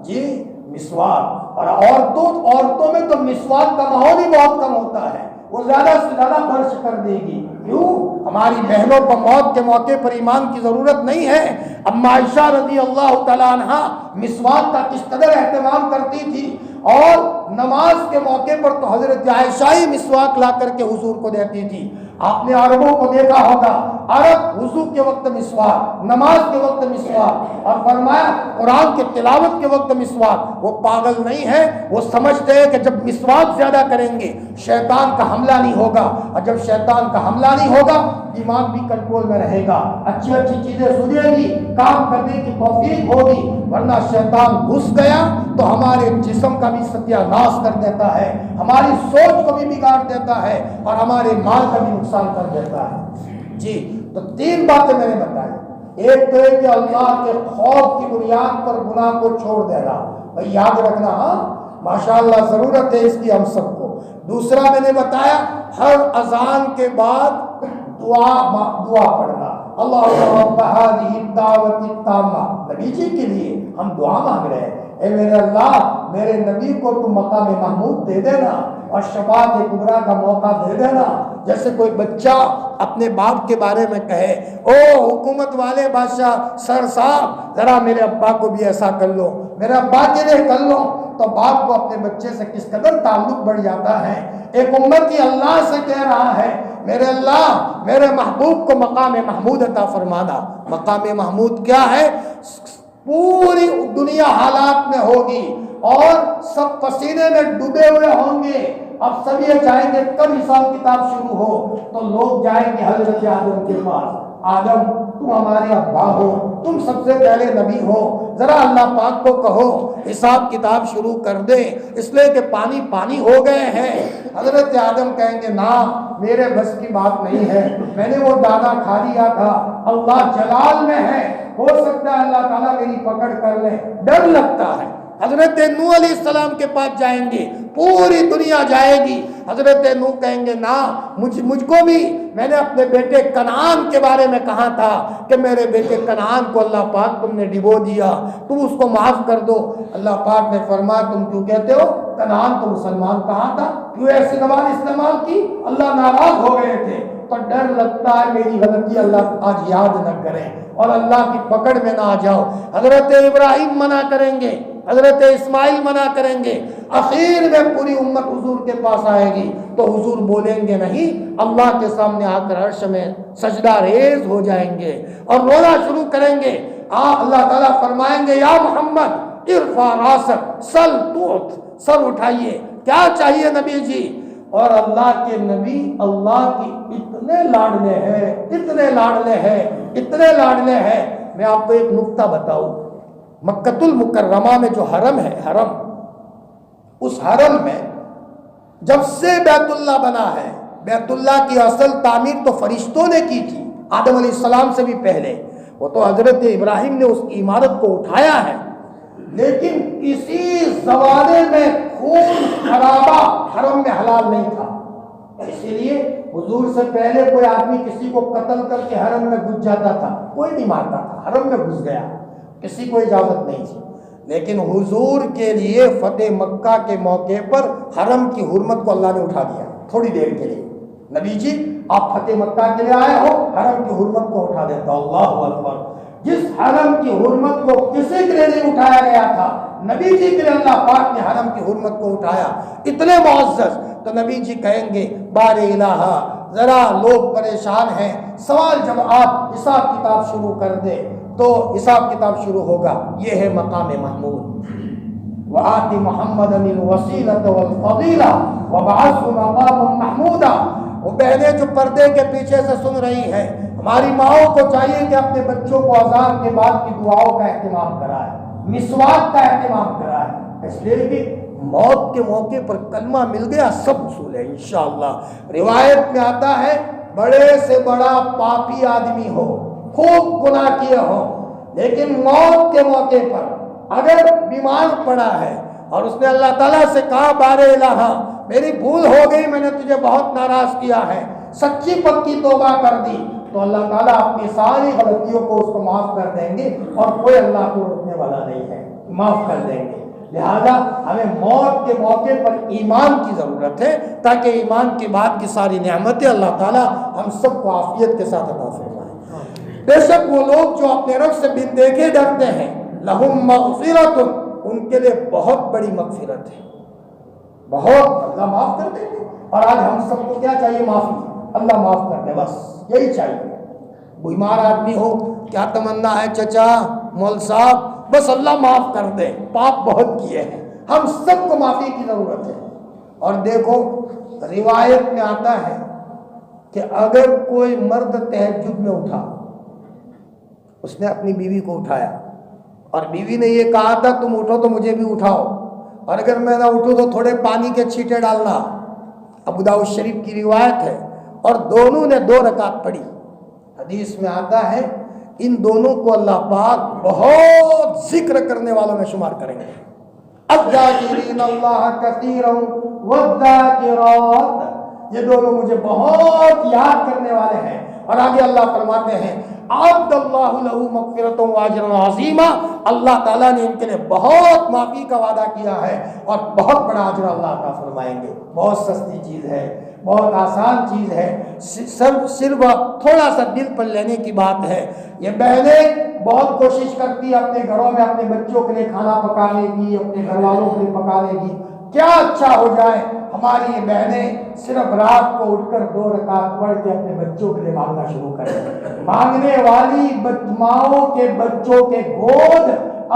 جی، مسواک۔ اور عورتوں میں تو مسواک کا ماحول ہی بہت کم ہوتا ہے، وہ زیادہ سے زیادہ برش کر دے گی۔ کیوں؟ ہماری بہنوں کو موت کے موقع پر ایمان کی ضرورت نہیں ہے۔ اما عائشہ رضی اللہ تعالیٰ عنہ مسواک کا کس قدر اہتمام کرتی تھی، اور نماز کے موقع پر تو حضرت عائشہ ہی مسواک لا کر کے حضور کو دیتی تھی۔ آپ نے عربوں کو دیکھا ہوگا، عرب وضو کے وقت مسواک، نماز کے وقت مسواک، اور فرمایا قرآن کے تلاوت کے وقت مسواک۔ وہ پاگل نہیں ہے، وہ سمجھتے ہیں کہ جب مسواک زیادہ کریں گے شیطان کا حملہ نہیں ہوگا، اور جب شیطان کا حملہ نہیں ہوگا دماغ بھی کنٹرول میں رہے گا، اچھی اچھی چیزیں سنیں گی، کام کرنے کی توفیق ہوگی، ورنہ شیطان گھس گیا تو ہمارے جسم کا بھی ستیہ ناش کر دیتا ہے، ہماری سوچ کو بھی بگاڑ دیتا ہے، اور ہمارے مال کا بھی نقصان کر دیتا ہے۔ جی تو 3 باتیں میں نے بتائی، ایک تو ہے کہ اللہ کے خوف کی بنیاد پر گناہ کو چھوڑ دینا، بھائی یاد رکھنا، ہاں ماشاءاللہ ضرورت ہے اس کی ہم سب کو۔ دوسرا میں نے بتایا ہر اذان کے بعد دعا پڑھنا، اللہ رب هذه الدعوة التامہ، نبی جی کے لیے ہم دعا مانگ رہے ہیں، اے میرے اللہ میرے نبی کو تو مقام محمود دے دینا اور شفاعت کبریٰ کا موقع دے دینا۔ جیسے کوئی بچہ اپنے باپ کے بارے میں کہے، او حکومت والے بادشاہ سر صاحب ذرا میرے ابا کو بھی ایسا کر لو، میرے ابا کے لیے کر لو، تو باپ کو اپنے بچے سے کس قدر تعلق بڑھ جاتا ہے۔ ایک امتی اللہ سے کہہ رہا ہے میرے اللہ میرے محبوب کو مقام محمود عطا فرمانا۔ مقام محمود کیا ہے؟ پوری دنیا حالات میں ہوگی اور سب پسینے میں ڈوبے ہوئے ہوں گے، اب سب یہ چاہیں گے کب حساب کتاب شروع ہو، تو لوگ جائیں گے حضرت آدم کے پاس، آدم تم ہمارے ابا ہو، تم سب سے پہلے نبی ہو، ذرا اللہ پاک کو کہو حساب کتاب شروع کر دے، اس لیے کہ پانی پانی ہو گئے ہیں۔ حضرت آدم کہیں گے نا میرے بس کی بات نہیں ہے، میں نے وہ دانا کھا لیا تھا، اللہ جلال میں ہے، ہو سکتا ہے اللہ تعالیٰ میری پکڑ کر لے، ڈر لگتا ہے۔ حضرت نوح علیہ السلام کے پاس جائیں گے، پوری دنیا جائے گی، حضرت نوح کہیں گے نا مجھ کو بھی، میں نے اپنے بیٹے کنعان کے بارے میں کہا تھا کہ میرے بیٹے کنعان کو اللہ پاک تم نے ڈبو دیا، تم اس کو معاف کر دو۔ اللہ پاک نے فرمایا تم کیوں کہتے ہو کنعان تو مسلمان کہا تھا، کیوں ایسی زبان استعمال کی؟ اللہ ناراض ہو گئے تھے، تو ڈر لگتا ہے میری غلطی اللہ آج یاد نہ کریں اور اللہ کی پکڑ میں نہ آ جاؤ۔ حضرت ابراہیم منع کریں گے، حضرت اسماعیل منع کریں گے، اخیر میں پوری امت حضور کے پاس آئے گی تو حضور بولیں گے نہیں، اللہ کے سامنے آ کر عرش میں سجدہ ریز ہو جائیں گے اور رونا شروع کریں گے۔ اللہ تعالیٰ فرمائیں گے یا محمد ارفع راسک سل تعط، سر اٹھائیے، کیا چاہیے نبی جی؟ اور اللہ کے نبی اللہ کی اتنے لاڈلے ہیں، اتنے لاڈلے ہیں، اتنے لاڈلے ہیں۔ میں آپ کو ایک نکتہ بتاؤں، مکۃ المکرمہ میں جو حرم ہے، حرم، اس حرم میں جب سے بیت اللہ بنا ہے، بیت اللہ کی اصل تعمیر تو فرشتوں نے کی تھی آدم علیہ السلام سے بھی پہلے، وہ تو حضرت ابراہیم نے اس عمارت کو اٹھایا ہے، لیکن کسی زمانے میں خون خرابہ حرم میں حلال نہیں تھا، اسی لیے حضور سے پہلے کوئی آدمی کسی کو قتل کر کے حرم میں گھس جاتا تھا، کوئی نہیں مارتا تھا، حرم میں گھس گیا، کسی کو اجازت نہیں تھی۔ لیکن حضور کے لیے فتح مکہ کے موقع پر حرم کی حرمت کو اللہ نے اٹھا دیا تھوڑی دیر کے لیے، نبی جی آپ فتح مکہ کے لیے آئے ہو، حرم کی حرمت کو اٹھا دیتا۔ اللہ اکبر، جس حرم کی حرمت کو کسی کے لیے نہیں اٹھایا گیا تھا، نبی جی کے لیے اللہ پاک نے حرم کی حرمت کو اٹھایا، اتنے معزز۔ تو نبی جی کہیں گے بار الہ، ذرا لوگ پریشان ہیں، سوال جب آپ حساب کتاب شروع کر دیں تو حساب کتاب شروع ہوگا۔ یہ ہے مقام محمود، وآت محمدا الوسیلۃ والفضیلہ وابعثہ مقاما محمودا۔ وہ بہنیں جو پردے کے پیچھے سے سن رہی ہیں، ہماری ماؤں کو چاہیے کہ اپنے بچوں کو اذان کے بعد کی دعاؤں کا اہتمام کرائے، مسواک کا اہتمام کرائے، اس لیے کہ موت کے موقع پر کلمہ مل گیا سب حصول ہے انشاءاللہ۔ روایت میں آتا ہے بڑے سے بڑا پاپی آدمی ہو، خوب گناہ کیے ہو، لیکن موت کے موقع پر اگر بیمار پڑا ہے اور اس نے اللہ تعالیٰ سے کہا بار الہ میری بھول ہو گئی، میں نے تجھے بہت ناراض کیا ہے، سچی پکی توبہ کر دی، تو اللہ تعالیٰ اپنی ساری غلطیوں کو اس کو معاف کر دیں گے اور کوئی اللہ کو روکنے والا نہیں ہے، معاف کر دیں گے۔ لہذا ہمیں موت کے موقع پر ایمان کی ضرورت ہے تاکہ ایمان کے بعد کی ساری نعمتیں اللہ تعالیٰ ہم سب کو عافیت کے ساتھ عطا فرمائے۔ بے شک وہ لوگ جو اپنے رب سے بن دیکھے ڈرتے ہیں، لہم مغفرۃ، ان کے لیے بہت بڑی مغفرت ہے۔ بہت اللہ معاف کر دیں گے. اور آج ہم سب کو کیا چاہیے؟ معافی. اللہ معاف کر دے، بس یہی چاہیے. بیمار آدمی ہو کیا تمنا ہے چچا مول صاحب؟ بس اللہ معاف کر دے، پاپ بہت کیے ہیں. ہم سب کو معافی کی ضرورت ہے. اور دیکھو روایت میں آتا ہے کہ اگر کوئی مرد تہجد میں اٹھا، اس نے اپنی بیوی کو اٹھایا اور بیوی نے یہ کہا تھا تم اٹھو تو مجھے بھی اٹھاؤ، اور اگر میں نہ اٹھوں تو تھوڑے پانی کے چھینٹے ڈالنا. ابو داؤد شریف کی روایت ہے. اور دونوں نے 2 رکعت پڑھی. حدیث میں آتا ہے ان دونوں کو اللہ پاک بہت ذکر کرنے والوں میں شمار کریں گے. الذاکرین اللہ کثیرا والذاکرات، یہ دونوں مجھے بہت یاد کرنے والے ہیں. اور آگے اللہ فرماتے ہیں اعد اللہ لہ مغفرۃ واجرا عظیما، اللہ تعالیٰ نے ان کے لیے بہت معافی کا وعدہ کیا ہے اور بہت بڑا اجر اللہ عطا فرمائیں گے. بہت سستی چیز ہے، بہت آسان چیز ہے، صرف تھوڑا سا دل پر لینے کی بات ہے. یہ بہنیں بہت کوشش کرتی ہیں اپنے گھروں میں اپنے بچوں کے لیے کھانا پکانے کی، اپنے گھر والوں کے لیے پکانے کی. کیا اچھا ہو جائے ہماری یہ بہنیں صرف رات کو اٹھ کر 2 رکعت پڑھ کے اپنے بچوں کے لیے مانگنا شروع کریں. مانگنے والی ماؤں کے بچوں کے گود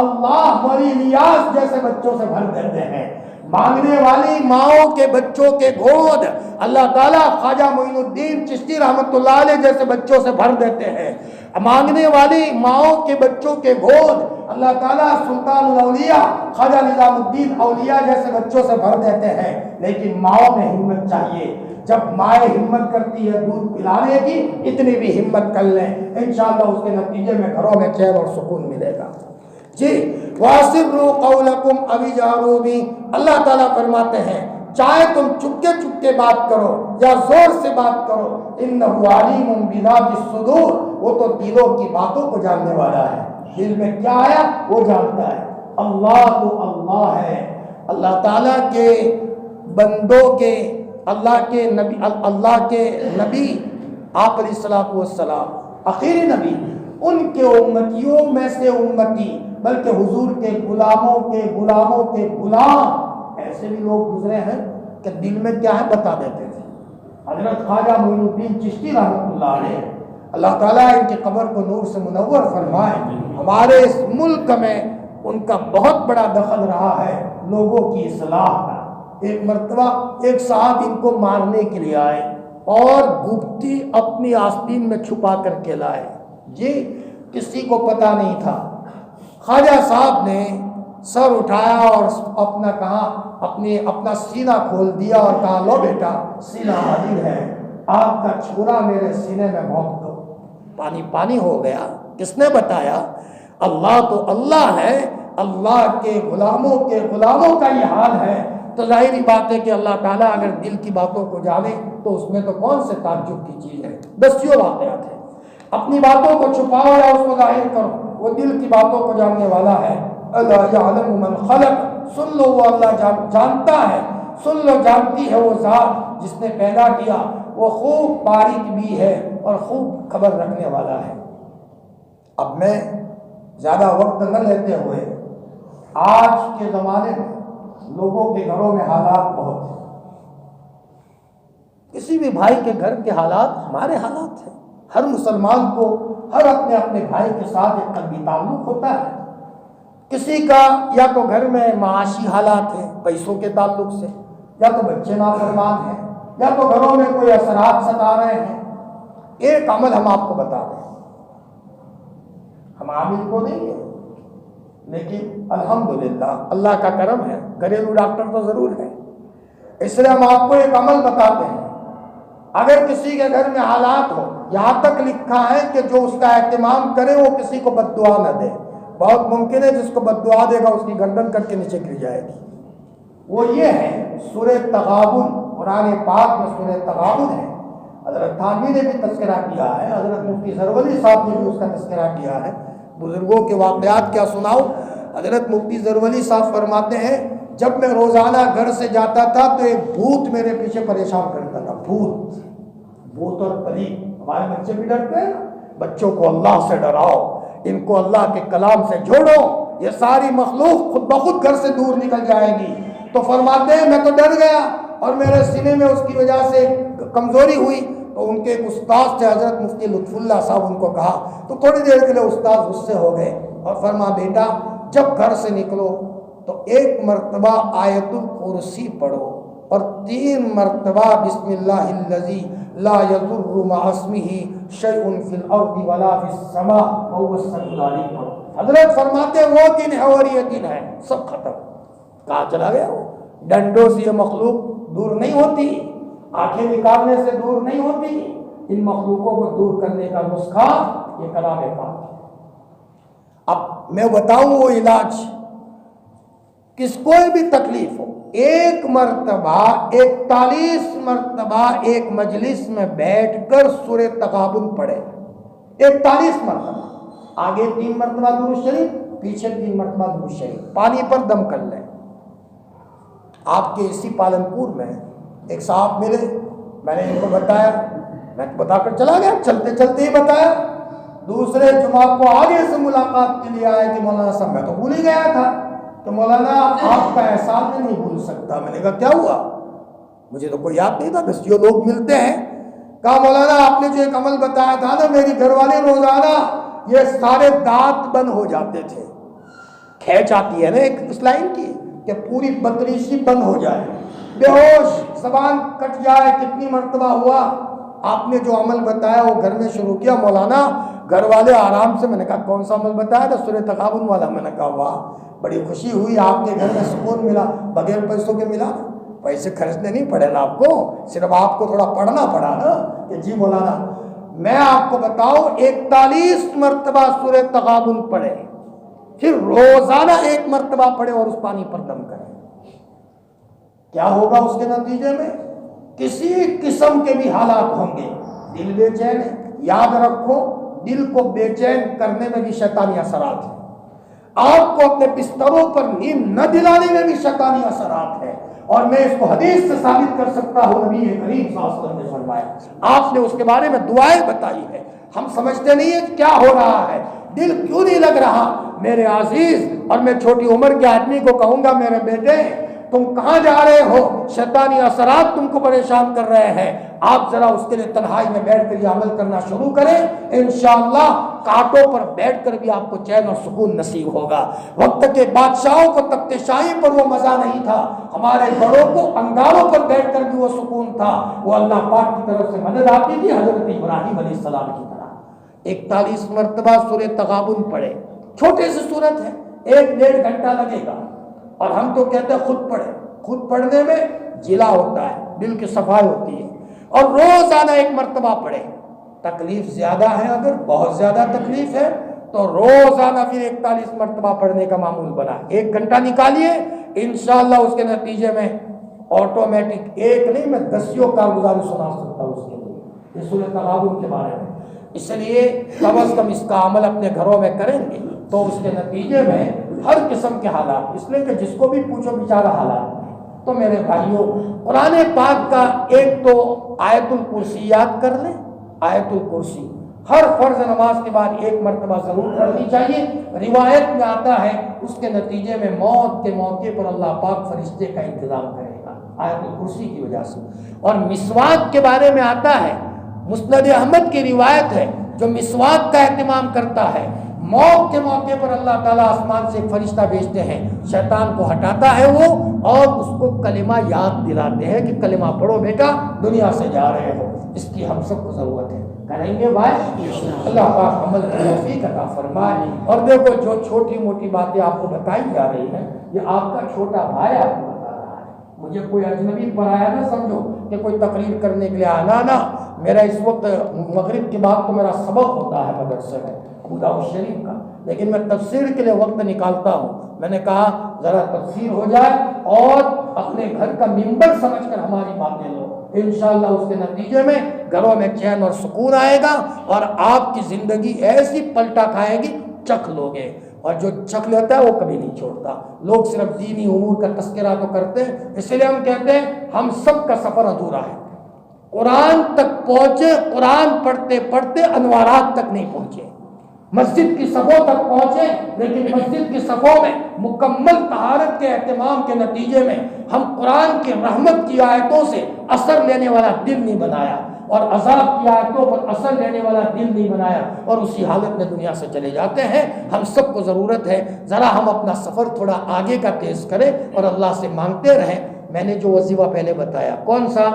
اللہ مولی الیاس جیسے بچوں سے بھر دیتے ہیں. مانگنے والی ماؤں کے بچوں کے گود اللہ تعالیٰ خواجہ معین الدین چشتی رحمۃ اللہ علیہ جیسے بچوں سے بھر دیتے ہیں. مانگنے والی ماؤں کے بچوں کے گود اللہ تعالیٰ سلطان الاولیاء خواجہ نظام الدین اولیاء جیسے بچوں سے بھر دیتے ہیں. لیکن ماؤں میں ہمت چاہیے. جب مائیں ہمت کرتی ہے دودھ پلانے کی، اتنی بھی ہمت کر لیں، انشاءاللہ اس کے نتیجے میں گھروں میں چین اور سکون ملے گا. جی وَأَسِرُّوا قَوْلَكُمْ أَوِ اجْهَرُوا بِهِ، اللہ تعالیٰ فرماتے ہیں چاہے تم چپکے چپکے بات کرو یا زور سے بات کرو، إِنَّهُ عَلِيمٌ بِذَاتِ الصُّدُورِ، وہ تو دلوں کی باتوں کو جاننے والا ہے. دل میں کیا آیا وہ جانتا ہے. اللہ تو اللہ ہے. اللہ تعالیٰ کے بندوں کے اللہ کے نبی آپ علیہ الصلوۃ والسلام آخری نبی، ان کے امتیوں میں سے امتی، بلکہ حضور کے غلاموں کے غلام ایسے بھی لوگ گزرے ہیں کہ دل میں کیا ہے بتا دیتے تھے. حضرت خواجہ معین الدین چشتی رحمۃ اللہ علیہ، اللہ تعالیٰ ان کی قبر کو نور سے منور فرمائے. ہمارے اس ملک میں ان کا بہت بڑا دخل رہا ہے لوگوں کی اصلاح کا. ایک مرتبہ ایک صاحب ان کو مارنے کے لیے آئے اور گپتی اپنی آستین میں چھپا کر کے لائے. جی کسی کو پتہ نہیں تھا. خواجہ صاحب نے سر اٹھایا اور اپنا سینہ کھول دیا اور کہا لو بیٹا سینہ حاضر ہے، آپ کا چھرا میرے سینے میں بھونک دو. پانی پانی ہو گیا. کس نے بتایا؟ اللہ تو اللہ ہے. اللہ کے غلاموں کا یہ حال ہے. تو ظاہری بات ہے کہ اللہ تعالیٰ اگر دل کی باتوں کو جانے تو اس میں تو کون سے تعجب کی چیز ہے. بس یہ واقعات ہے. اپنی باتوں کو چھپاؤ یا اس کو ظاہر کرو، وہ دل کی باتوں کو جاننے والا ہے. اللہ یعلم من خلق، سن لو وہ اللہ جانتا ہے، سن لو جانتی ہے وہ ذات جس نے پیدا کیا. وہ خوب باریک بھی ہے اور خوب خبر رکھنے والا ہے. اب میں زیادہ وقت نہ لیتے ہوئے، آج کے زمانے میں لوگوں کے گھروں میں حالات بہت ہیں. کسی بھی بھائی کے گھر کے حالات ہمارے حالات ہیں. ہر مسلمان کو ہر اپنے بھائی کے ساتھ ایک قلبی تعلق ہوتا ہے. کسی کا یا تو گھر میں معاشی حالات ہیں پیسوں کے تعلق سے، یا تو بچے نافرمان ہیں، یا تو گھروں میں کوئی اثرات ستا رہے ہیں. ایک عمل ہم آپ کو بتا دیں، ہم عامل کو نہیں ہیں لیکن الحمدللہ اللہ کا کرم ہے گھریلو ڈاکٹر تو ضرور ہے. اس لیے ہم آپ کو ایک عمل بتاتے ہیں. اگر کسی کے گھر میں حالات ہو، یہاں تک لکھا ہے کہ جو اس کا اہتمام کرے وہ کسی کو بد دعا نہ دے. بہت ممکن ہے جس کو بد دعا دے گا اس کی گردن کٹ کے نیچے گر جائے گی. وہ یہ ہے سورہ تغابن، قرآن پاک میں سورہ تغابن ہے. حضرت تھانوی نے بھی تذکرہ کیا ہے، حضرت مفتی زرولی صاحب نے بھی اس کا تذکرہ کیا ہے. بزرگوں کے واقعات کیا سناؤ. حضرت مفتی زرولی صاحب فرماتے ہیں جب میں روزانہ گھر سے جاتا تھا تو ایک بھوت میرے پیچھے پریشان کرتا تھا. بھوت اور پری. ہمارے بچے بھی ڈرتے ہیں. بچوں کو اللہ سے ڈراؤ، ان کو اللہ کے کلام سے جوڑو، یہ ساری مخلوق خود بخود گھر سے دور نکل جائے گی. تو فرماتے ہیں میں تو ڈر گیا اور میرے سینے میں اس کی وجہ سے کمزوری ہوئی. تو ان کے ایک استاد تھے حضرت مفتی لطف اللہ صاحب، ان کو کہا تو تھوڑی دیر کے لیے استاد غصے ہو گئے اور فرما بیٹا جب گھر سے نکلو تو 1 مرتبہ آیت الکرسی پڑھو اور 3 مرتبہ بسم اللہ الذی لا یضر مع اسمہ شیء فی الارض ولا فی السماء وهو السمیع العلیم پڑھو. حضرت فرماتے ہیں وہ دن ہے اور یہ دن ہے، سب ختم. کہاں چلا گیا وہ؟ ڈنڈوں سے یہ مخلوق دور نہیں ہوتی، آنکھیں نکالنے سے دور نہیں ہوتی. ان مخلوقوں کو دور کرنے کا نسخہ یہ کلام پاک ہے. اب میں بتاؤں وہ علاج، کس کوئی بھی تکلیف ہو 1 مرتبہ 41 مرتبہ ایک مجلس میں بیٹھ کر سورہ تغابن پڑھے. 41 مرتبہ، آگے 3 مرتبہ درود شریف، پیچھے 3 مرتبہ درود شریف. پانی پر دم کر لیں. آپ کے اسی پالنپور میں ایک صاحب ملے، میں نے ان کو بتایا، میں بتا کر چلا گیا، چلتے چلتے ہی بتایا. دوسرے جمعہ کو آگے سے ملاقات کے لیے آئے کہ مولانا صاحب میں تو بھول ہی گیا تھا کہ مولانا آپ کا احسان میں نہیں بھول سکتا. میں نے کہا کیا ہوا؟ مجھے تو کوئی یاد نہیں تھا، بس جو لوگ ملتے ہیں. کہا مولانا آپ نے جو ایک عمل بتایا تھا نا، میری گھر والی روزانہ یہ سارے دانت بند ہو جاتے تھے. کھینچ آتی ہے نا ایک اس لائن کی کہ پوری بطریشی بند ہو جائے، بے ہوش، زبان کٹ جائے. کتنی مرتبہ ہوا؟ آپ نے جو عمل بتایا وہ گھر میں شروع کیا مولانا، گھر والے آرام سے. میں نے کہا کون سا عمل بتایا تھا؟ سورہ تغابن والا. میں نے کہا واہ، بڑی خوشی ہوئی، آپ کے گھر میں سکون ملا. بغیر پیسوں کے ملا، پیسے خرچنے نہیں پڑے نا آپ کو، صرف آپ کو تھوڑا پڑھنا پڑا نا کہ جی مولانا. میں آپ کو بتاؤں 41 مرتبہ سورہ تغابن پڑھے، پھر روزانہ 1 مرتبہ پڑھے اور اس پانی پر دم کرے. کیا ہوگا اس کے نتیجے میں؟ کسی قسم کے بھی حالات ہوں گے، دل بے چین ہے. یاد رکھو دل کو بے چین کرنے میں بھی شیطانی اثرات ہیں. آپ کو اپنے بستروں پر نیند نہ دلانے میں بھی شیطانی اثرات ہیں. اور میں اس کو حدیث سے ثابت کر سکتا ہوں، نبی کریم صلی اللہ علیہ وسلم نے فرمایا، آپ نے اس کے بارے میں دعائیں بتائی ہے. ہم سمجھتے نہیں ہیں کیا ہو رہا ہے، دل کیوں نہیں لگ رہا. میرے عزیز، اور میں چھوٹی عمر کے آدمی کو کہوں گا میرے بیٹے تم کہاں جا رہے ہو؟ شیطانی اثرات تم کو پریشان کر رہے ہیں. آپ ذرا اس کے لیے تنہائی میں بیٹھ کر یہ عمل کرنا شروع کریں، انشاءاللہ کانٹوں پر بیٹھ کر بھی آپ کو چین اور سکون نصیب ہوگا. وقت کے بادشاہوں کو تخت شاہی پر وہ مزہ نہیں تھا، ہمارے بڑوں کو انگاروں پر بیٹھ کر بھی وہ سکون تھا. وہ اللہ پاک کی طرف سے مدد آتی تھی، حضرت ابراہیم علیہ السلام کی طرح. 41 مرتبہ سورہ تغابن پڑھے. چھوٹے سے سورت ہے، 1-1.5 گھنٹہ لگے گا. اور ہم تو کہتے ہیں خود پڑھیں. خود پڑھنے میں جلا ہوتا ہے، دل کی صفائی ہوتی ہے. اور روزانہ 1 مرتبہ پڑھیں. تکلیف زیادہ ہے، اگر بہت زیادہ تکلیف ہے تو روزانہ پھر 41 مرتبہ پڑھنے کا معمول بنا. 1 گھنٹہ نکالیے، انشاءاللہ اس کے نتیجے میں آٹومیٹک 1 نہیں میں 10 کارگزاری سنا سکتا ہوں اس کے لیے، اس سورۃ تغابن کے بارے میں. اس لیے کم از کم اس کا عمل اپنے گھروں میں کریں گے تو اس کے نتیجے میں ہر قسم کے حالات، اس لیے کہ جس کو بھی پوچھو بیچارہ حالات. تو میرے بھائیوں، قرآن پاک کا ایک تو آیت الکرسی یاد کر لیں. آیت الکرسی ہر فرض نماز کے بعد 1 مرتبہ ضرور پڑھنی چاہیے. روایت میں آتا ہے اس کے نتیجے میں موت کے موقع پر اللہ پاک فرشتے کا انتظام کرے گا آیت الکرسی کی وجہ سے. اور مسواک کے بارے میں آتا ہے، مسند احمد کی روایت ہے، جو مسواک کا اہتمام کرتا ہے موت کے موقع پر اللہ تعالیٰ آسمان سے ایک فرشتہ بھیجتے ہیں، شیطان کو ہٹاتا ہے وہ اور اس کو کلمہ یاد دلاتے ہیں کہ کلمہ پڑھو بیٹا، دنیا سے جا رہے ہو. اس کی ہم سب کو ضرورت ہے. کریں گے بھائی، اللہ پاک عمل کی توفیق عطا فرمائے. اور دیکھو جو چھوٹی موٹی باتیں آپ کو بتائی جا رہی ہیں، یہ آپ کا چھوٹا بھائی آپ کو بتا رہا ہے. مجھے کوئی اجنبی پڑھایا نہ سمجھو کہ کوئی تقریر کرنے کے لیے آنا. نا میرا اس وقت مغرب کے بعد تو میرا سبق ہوتا ہے مدرسے میں ابو داؤد شریف کا، لیکن میں تفسیر کے لیے وقت نکالتا ہوں. میں نے کہا ذرا تفسیر ہو جائے اور اپنے گھر کا ممبر سمجھ کر ہماری باتیں لو. انشاءاللہ اس کے نتیجے میں گھروں میں چین اور سکون آئے گا اور آپ کی زندگی ایسی پلٹا کھائے گی، چکھ لوگے. اور جو چکھ لیتا ہے وہ کبھی نہیں چھوڑتا. لوگ صرف دینی امور کا تذکرہ تو کرتے ہیں، اس لیے ہم کہتے ہیں ہم سب کا سفر ادھورا ہے. قرآن تک پہنچے، قرآن پڑھتے پڑھتے انوارات تک نہیں پہنچے. مسجد کی صفوں تک پہنچے، لیکن مسجد کی صفوں میں مکمل طہارت کے اہتمام کے نتیجے میں ہم قرآن کی رحمت کی آیتوں سے اثر لینے والا دل نہیں بنایا اور عذاب کی آیتوں پر اثر لینے والا دل نہیں بنایا اور اسی حالت میں دنیا سے چلے جاتے ہیں۔ ہم سب کو ضرورت ہے ذرا ہم اپنا سفر تھوڑا آگے کا تیز کریں اور اللہ سے مانگتے رہیں۔ میں نے جو وظیفہ پہلے بتایا کون سا؟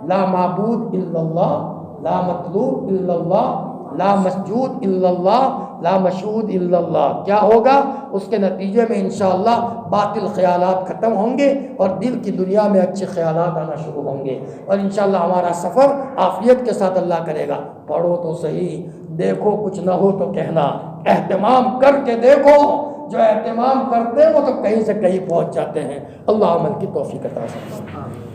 لا معبود الا اللہ، لا مطلوب الا اللہ، لا مسجود الا اللہ، لا مشہود الا اللہ۔ کیا ہوگا؟ اس کے نتیجے میں انشاءاللہ باطل خیالات ختم ہوں گے اور دل کی دنیا میں اچھے خیالات آنا شروع ہوں گے اور انشاءاللہ ہمارا سفر عافیت کے ساتھ اللہ کرے گا۔ پڑھو تو صحیح، دیکھو کچھ نہ ہو تو کہنا، اہتمام کر کے دیکھو، جو اہتمام کرتے ہیں وہ تو کہیں سے کہیں پہنچ جاتے ہیں۔ اللہ عمل کی توفیق عطا فرمائے۔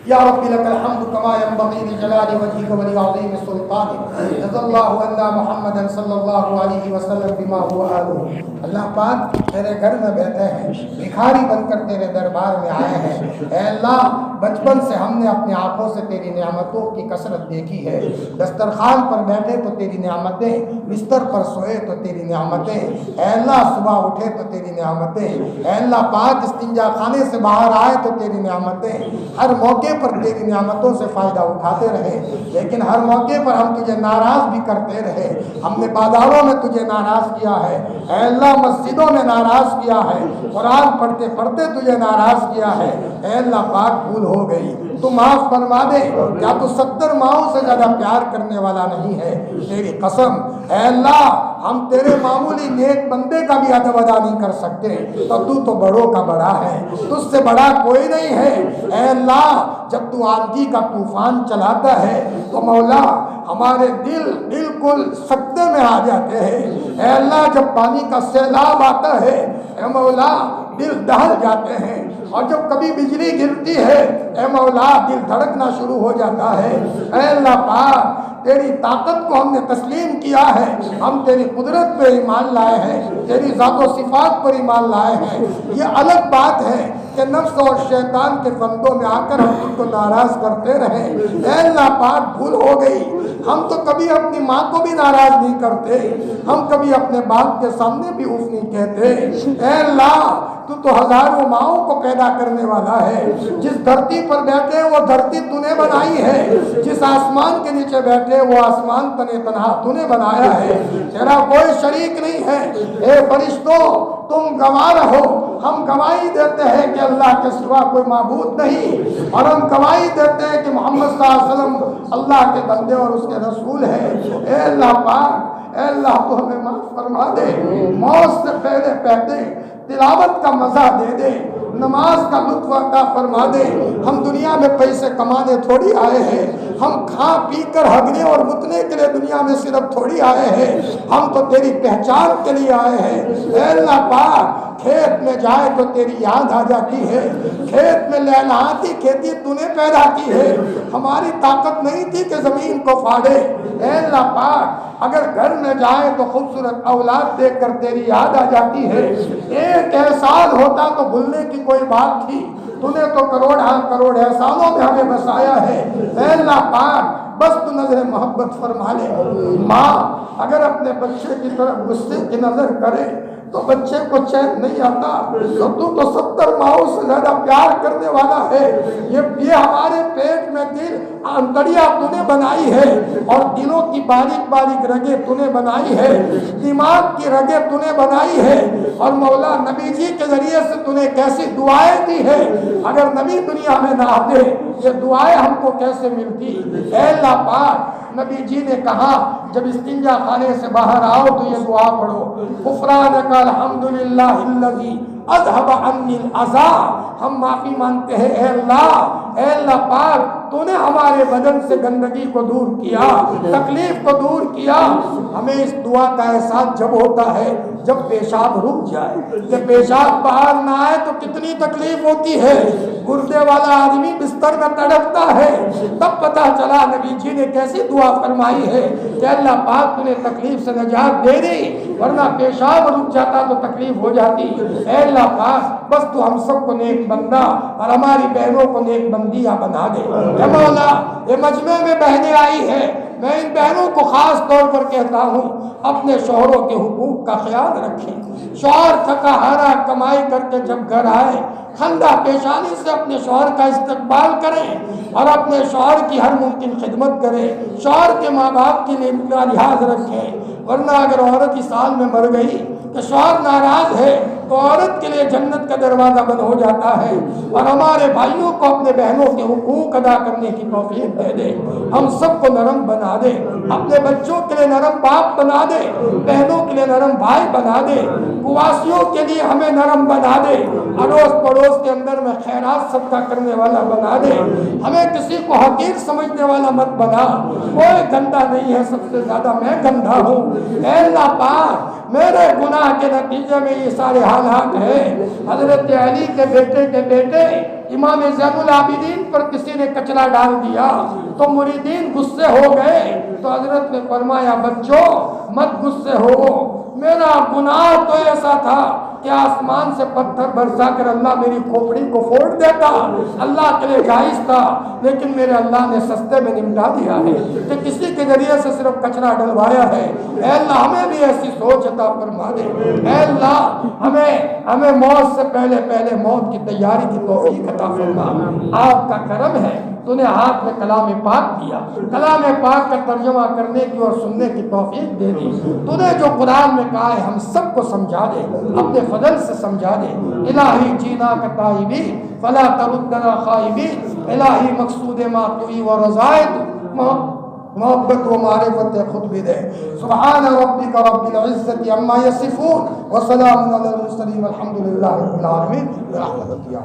یا رب لک الحمد کما ینبغی لجلال وجهک ولعظیم سلطانک، جزا اللہ عنا محمد صلی اللہ علیہ وسلم بما هو اہلہ۔ اللہ پاک تیرے گھر میں بیٹھے ہیں، بھکاری بن کر تیرے دربار میں آئے ہیں۔ اے اللہ بچپن سے ہم نے اپنی آنکھوں سے تیری نعمتوں کی کثرت دیکھی ہے، دسترخوان پر بیٹھے تو تیری نعمتیں، بستر پر سوئے تو تیری نعمتیں، اے اللہ صبح اٹھے تو تیری نعمتیں، اے اللہ پاک استنجا خانے سے باہر آئے تو تیری نعمتیں، ہر موقع پر تیری نعمتوں سے فائدہ اٹھاتے رہے، لیکن ہر موقع پر ہم تجھے ناراض بھی کرتے رہے۔ ہم نے بازاروں میں تجھے ناراض کیا ہے، اے اللہ مسجدوں میں ناراض کیا ہے، قرآن پڑھتے پڑھتے تجھے ناراض کیا ہے، اے اللہ پاک بھول ہو گئی، تو معاف فرما دے۔ کیا تو 70 ماؤں سے زیادہ پیار کرنے والا نہیں ہے؟ تیری قسم اے اللہ ہم تیرے معمولی نیک بندے کا بھی ادب ادا نہیں کر سکتے، تو بڑوں کا بڑا ہے، تجھ سے بڑا کوئی نہیں ہے۔ اے اللہ جب تو آندھی کا طوفان چلاتا ہے تو مولا ہمارے دل بالکل سکتے میں آ جاتے ہیں۔ اے اللہ جب پانی کا سیلاب آتا ہے اے مولا دل دہل جاتے ہیں، اور جب کبھی بجلی گرتی ہے اے مولا دل دھڑکنا شروع ہو جاتا ہے۔ اے اللہ پاک تیری طاقت کو ہم نے تسلیم کیا ہے، ہم تیری قدرت پہ ایمان لائے ہیں، تیری ذات و صفات پر ایمان لائے ہیں۔ یہ الگ بات ہے کہ نفس اور شیطان کے فندوں میں آ کر ہم تم کو ناراض کرتے رہے۔ اے اللہ پاک بھول ہو گئی، ہم تو کبھی اپنی ماں کو بھی ناراض نہیں کرتے، ہم کبھی اپنے باپ کے سامنے بھی اف نہیں کہتے۔ اے اللہ تو ہزاروں ماؤں کو پیدا کرنے والا ہے، جس دھرتی پر بیٹھے وہ دھرتی تو نے بنائی ہے، جس آسمان کے نیچے بیٹھے وہ آسمان تنے تنہا تو نے بنایا ہے، تیرا کوئی شریک نہیں ہے۔ اے فرشتوں تم گواہ رہو، ہم گواہی دیتے ہیں کہ اللہ کے سوا کوئی معبود نہیں، اور ہم گواہی دیتے ہیں کہ محمد صلی اللہ علیہ وسلم اللہ کے بندے اور اس کے رسول ہیں۔ اے اللہ پاک اے اللہ تو ہمیں معاف فرما دے، موت سے پہلے پہلے تلاوت کا مزہ دے دے، نماز کا لطف عطا فرما دے۔ ہم دنیا میں پیسے کمانے تھوڑی آئے ہیں، ہم کھا پی کر ہگنے اور متنے کے لیے دنیا میں صرف تھوڑی آئے ہیں، ہم تو تیری پہچان کے لیے آئے ہیں۔ اے اللہ پاک کھیت میں جائے تو تیری یاد آ جاتی ہے، کھیت میں لہلہاتی کھیتی تو نے پیدا کی ہے، ہماری طاقت نہیں تھی کہ زمین کو پھاڑے۔ اے اللہ پاک اگر گھر میں جائے تو خوبصورت اولاد دیکھ کر تیری یاد آ جاتی ہے، ایک احسان ہوتا تو بھولنے کی کوئی بات تھی، تو نے تو کروڑ احسانوں میں ہمیں بسایا ہے۔ اے اللہ پاک بس تو نظر محبت فرما لے۔ ماں اگر اپنے بچے کی طرف غصے کی نظر کرے تو بچے کو چین نہیں آتا، تو 70 ماؤں سے زیادہ پیار کرنے والا ہے۔ یہ ہمارے پیٹ میں دل انتڑیاں تو نے بنائی ہے، اور دلوں کی باریک باریک رگیں تو نے بنائی ہے، دماغ کی رگیں تو نے بنائی ہے، اور مولا نبی جی کے ذریعے سے تو نے کیسی دعائیں دی ہے، اگر نبی دنیا میں نہ آتے یہ دعائیں ہم کو کیسے ملتی۔ اے اللہ پاک نبی جی نے کہا جب استنجا خانے سے باہر آؤ تو یہ دعا پڑھو، غفرانک الحمدللہ الذی اذھب عنی الاذی، ہم معافی مانگتے ہیں اے اللہ پاک تو نے ہمارے بدن سے گندگی کو دور کیا، تکلیف کو دور کیا۔ ہمیں اس دعا کا احساس جب ہوتا ہے جب پیشاب رک جائے، کہ پیشاب باہر نہ آئے تو کتنی تکلیف ہوتی ہے، گردے والا آدمی بستر میں تڑپتا ہے، تب پتہ چلا نبی جی نے کیسی دعا فرمائی ہے کہ اللہ پاک تو نے تکلیف سے نجات دے دی، ورنہ پیشاب رک جاتا تو تکلیف ہو جاتی۔ اے اللہ پاک بس تو ہم سب کو نیک بندہ اور ہماری بہنوں کو نیک بندیاں بنا دے۔ اے مولا یہ مجمع میں بہنیں آئی ہے، میں ان بہنوں کو خاص طور پر کہتا ہوں اپنے شوہروں کے حقوق کا خیال رکھیں۔ شوہر تھکا ہارا کمائی کر کے جب گھر آئے خندہ پیشانی سے اپنے شوہر کا استقبال کریں اور اپنے شوہر کی ہر ممکن خدمت کریں، شوہر کے ماں باپ کے لیے ان کا لحاظ رکھیں، ورنہ اگر عورت اس حال میں مر گئی کہ شوہر ناراض ہے تو عورت کے لیے جنت کا دروازہ بند ہو جاتا ہے۔ اور ہمارے بھائیوں کو اپنے بہنوں کے حقوق ادا کرنے کی توفیق دے دے، ہم سب کو نرم بنا دے، اپنے بچوں کے لیے نرم باپ بنا دے، بہنوں کے لیے نرم بھائی بنا دے، پواسیوں کے لیے ہمیں نرم بنا دے، اڑوس پڑوس کے اندر میں خیرات صدقہ کرنے والا بنا دے، ہمیں کسی کو حقیر سمجھنے والا مت بنا۔ کوئی گندہ نہیں ہے، سب سے زیادہ میں گندہ ہوں۔ اے اللہ پاک میرے گناہ کے نتیجے میں یہ سارے حالات ہیں۔ حضرت علی کے بیٹے امام زین العابدین پر کسی نے کچرا ڈال دیا تو مریدین غصے ہو گئے، تو حضرت نے فرمایا بچوں مت غصے ہو، میرا گناہ تو ایسا تھا کہ آسمان سے پتھر برسا کر اللہ میری کھوپڑی کو پھوڑ دیتا، اللہ کے لیے جائز تھا، لیکن میرے اللہ نے سستے میں نمٹا دیا ہے کہ کسی کے ذریعے سے صرف کچرا ڈلوایا ہے۔ اے اللہ ہمیں بھی ایسی سوچ عطا فرما دے۔ اے اللہ ہمیں موت سے پہلے موت کی تیاری کی توفیق عطا فرما۔ آپ کا کرم ہے تو نے ہاتھ میں کلام پاک دیا، کلام پاک کا ترجمہ کرنے کی اور سننے کی توفیق دے دی۔ تو نے جو قرآن میں کہا ہے ہم سب کو سمجھا دے، اپنے فضل سے سمجھا دے۔ الہی جینا کا تائبی فلا تردنا خائبین، الہی مقصود ما توئی و رضائت محبت و معرفت خود بھی دے۔ سبحان ربک رب العزت عما یصفون وسلام علی المرسلین والحمد للہ رب العالمین برحمتک یا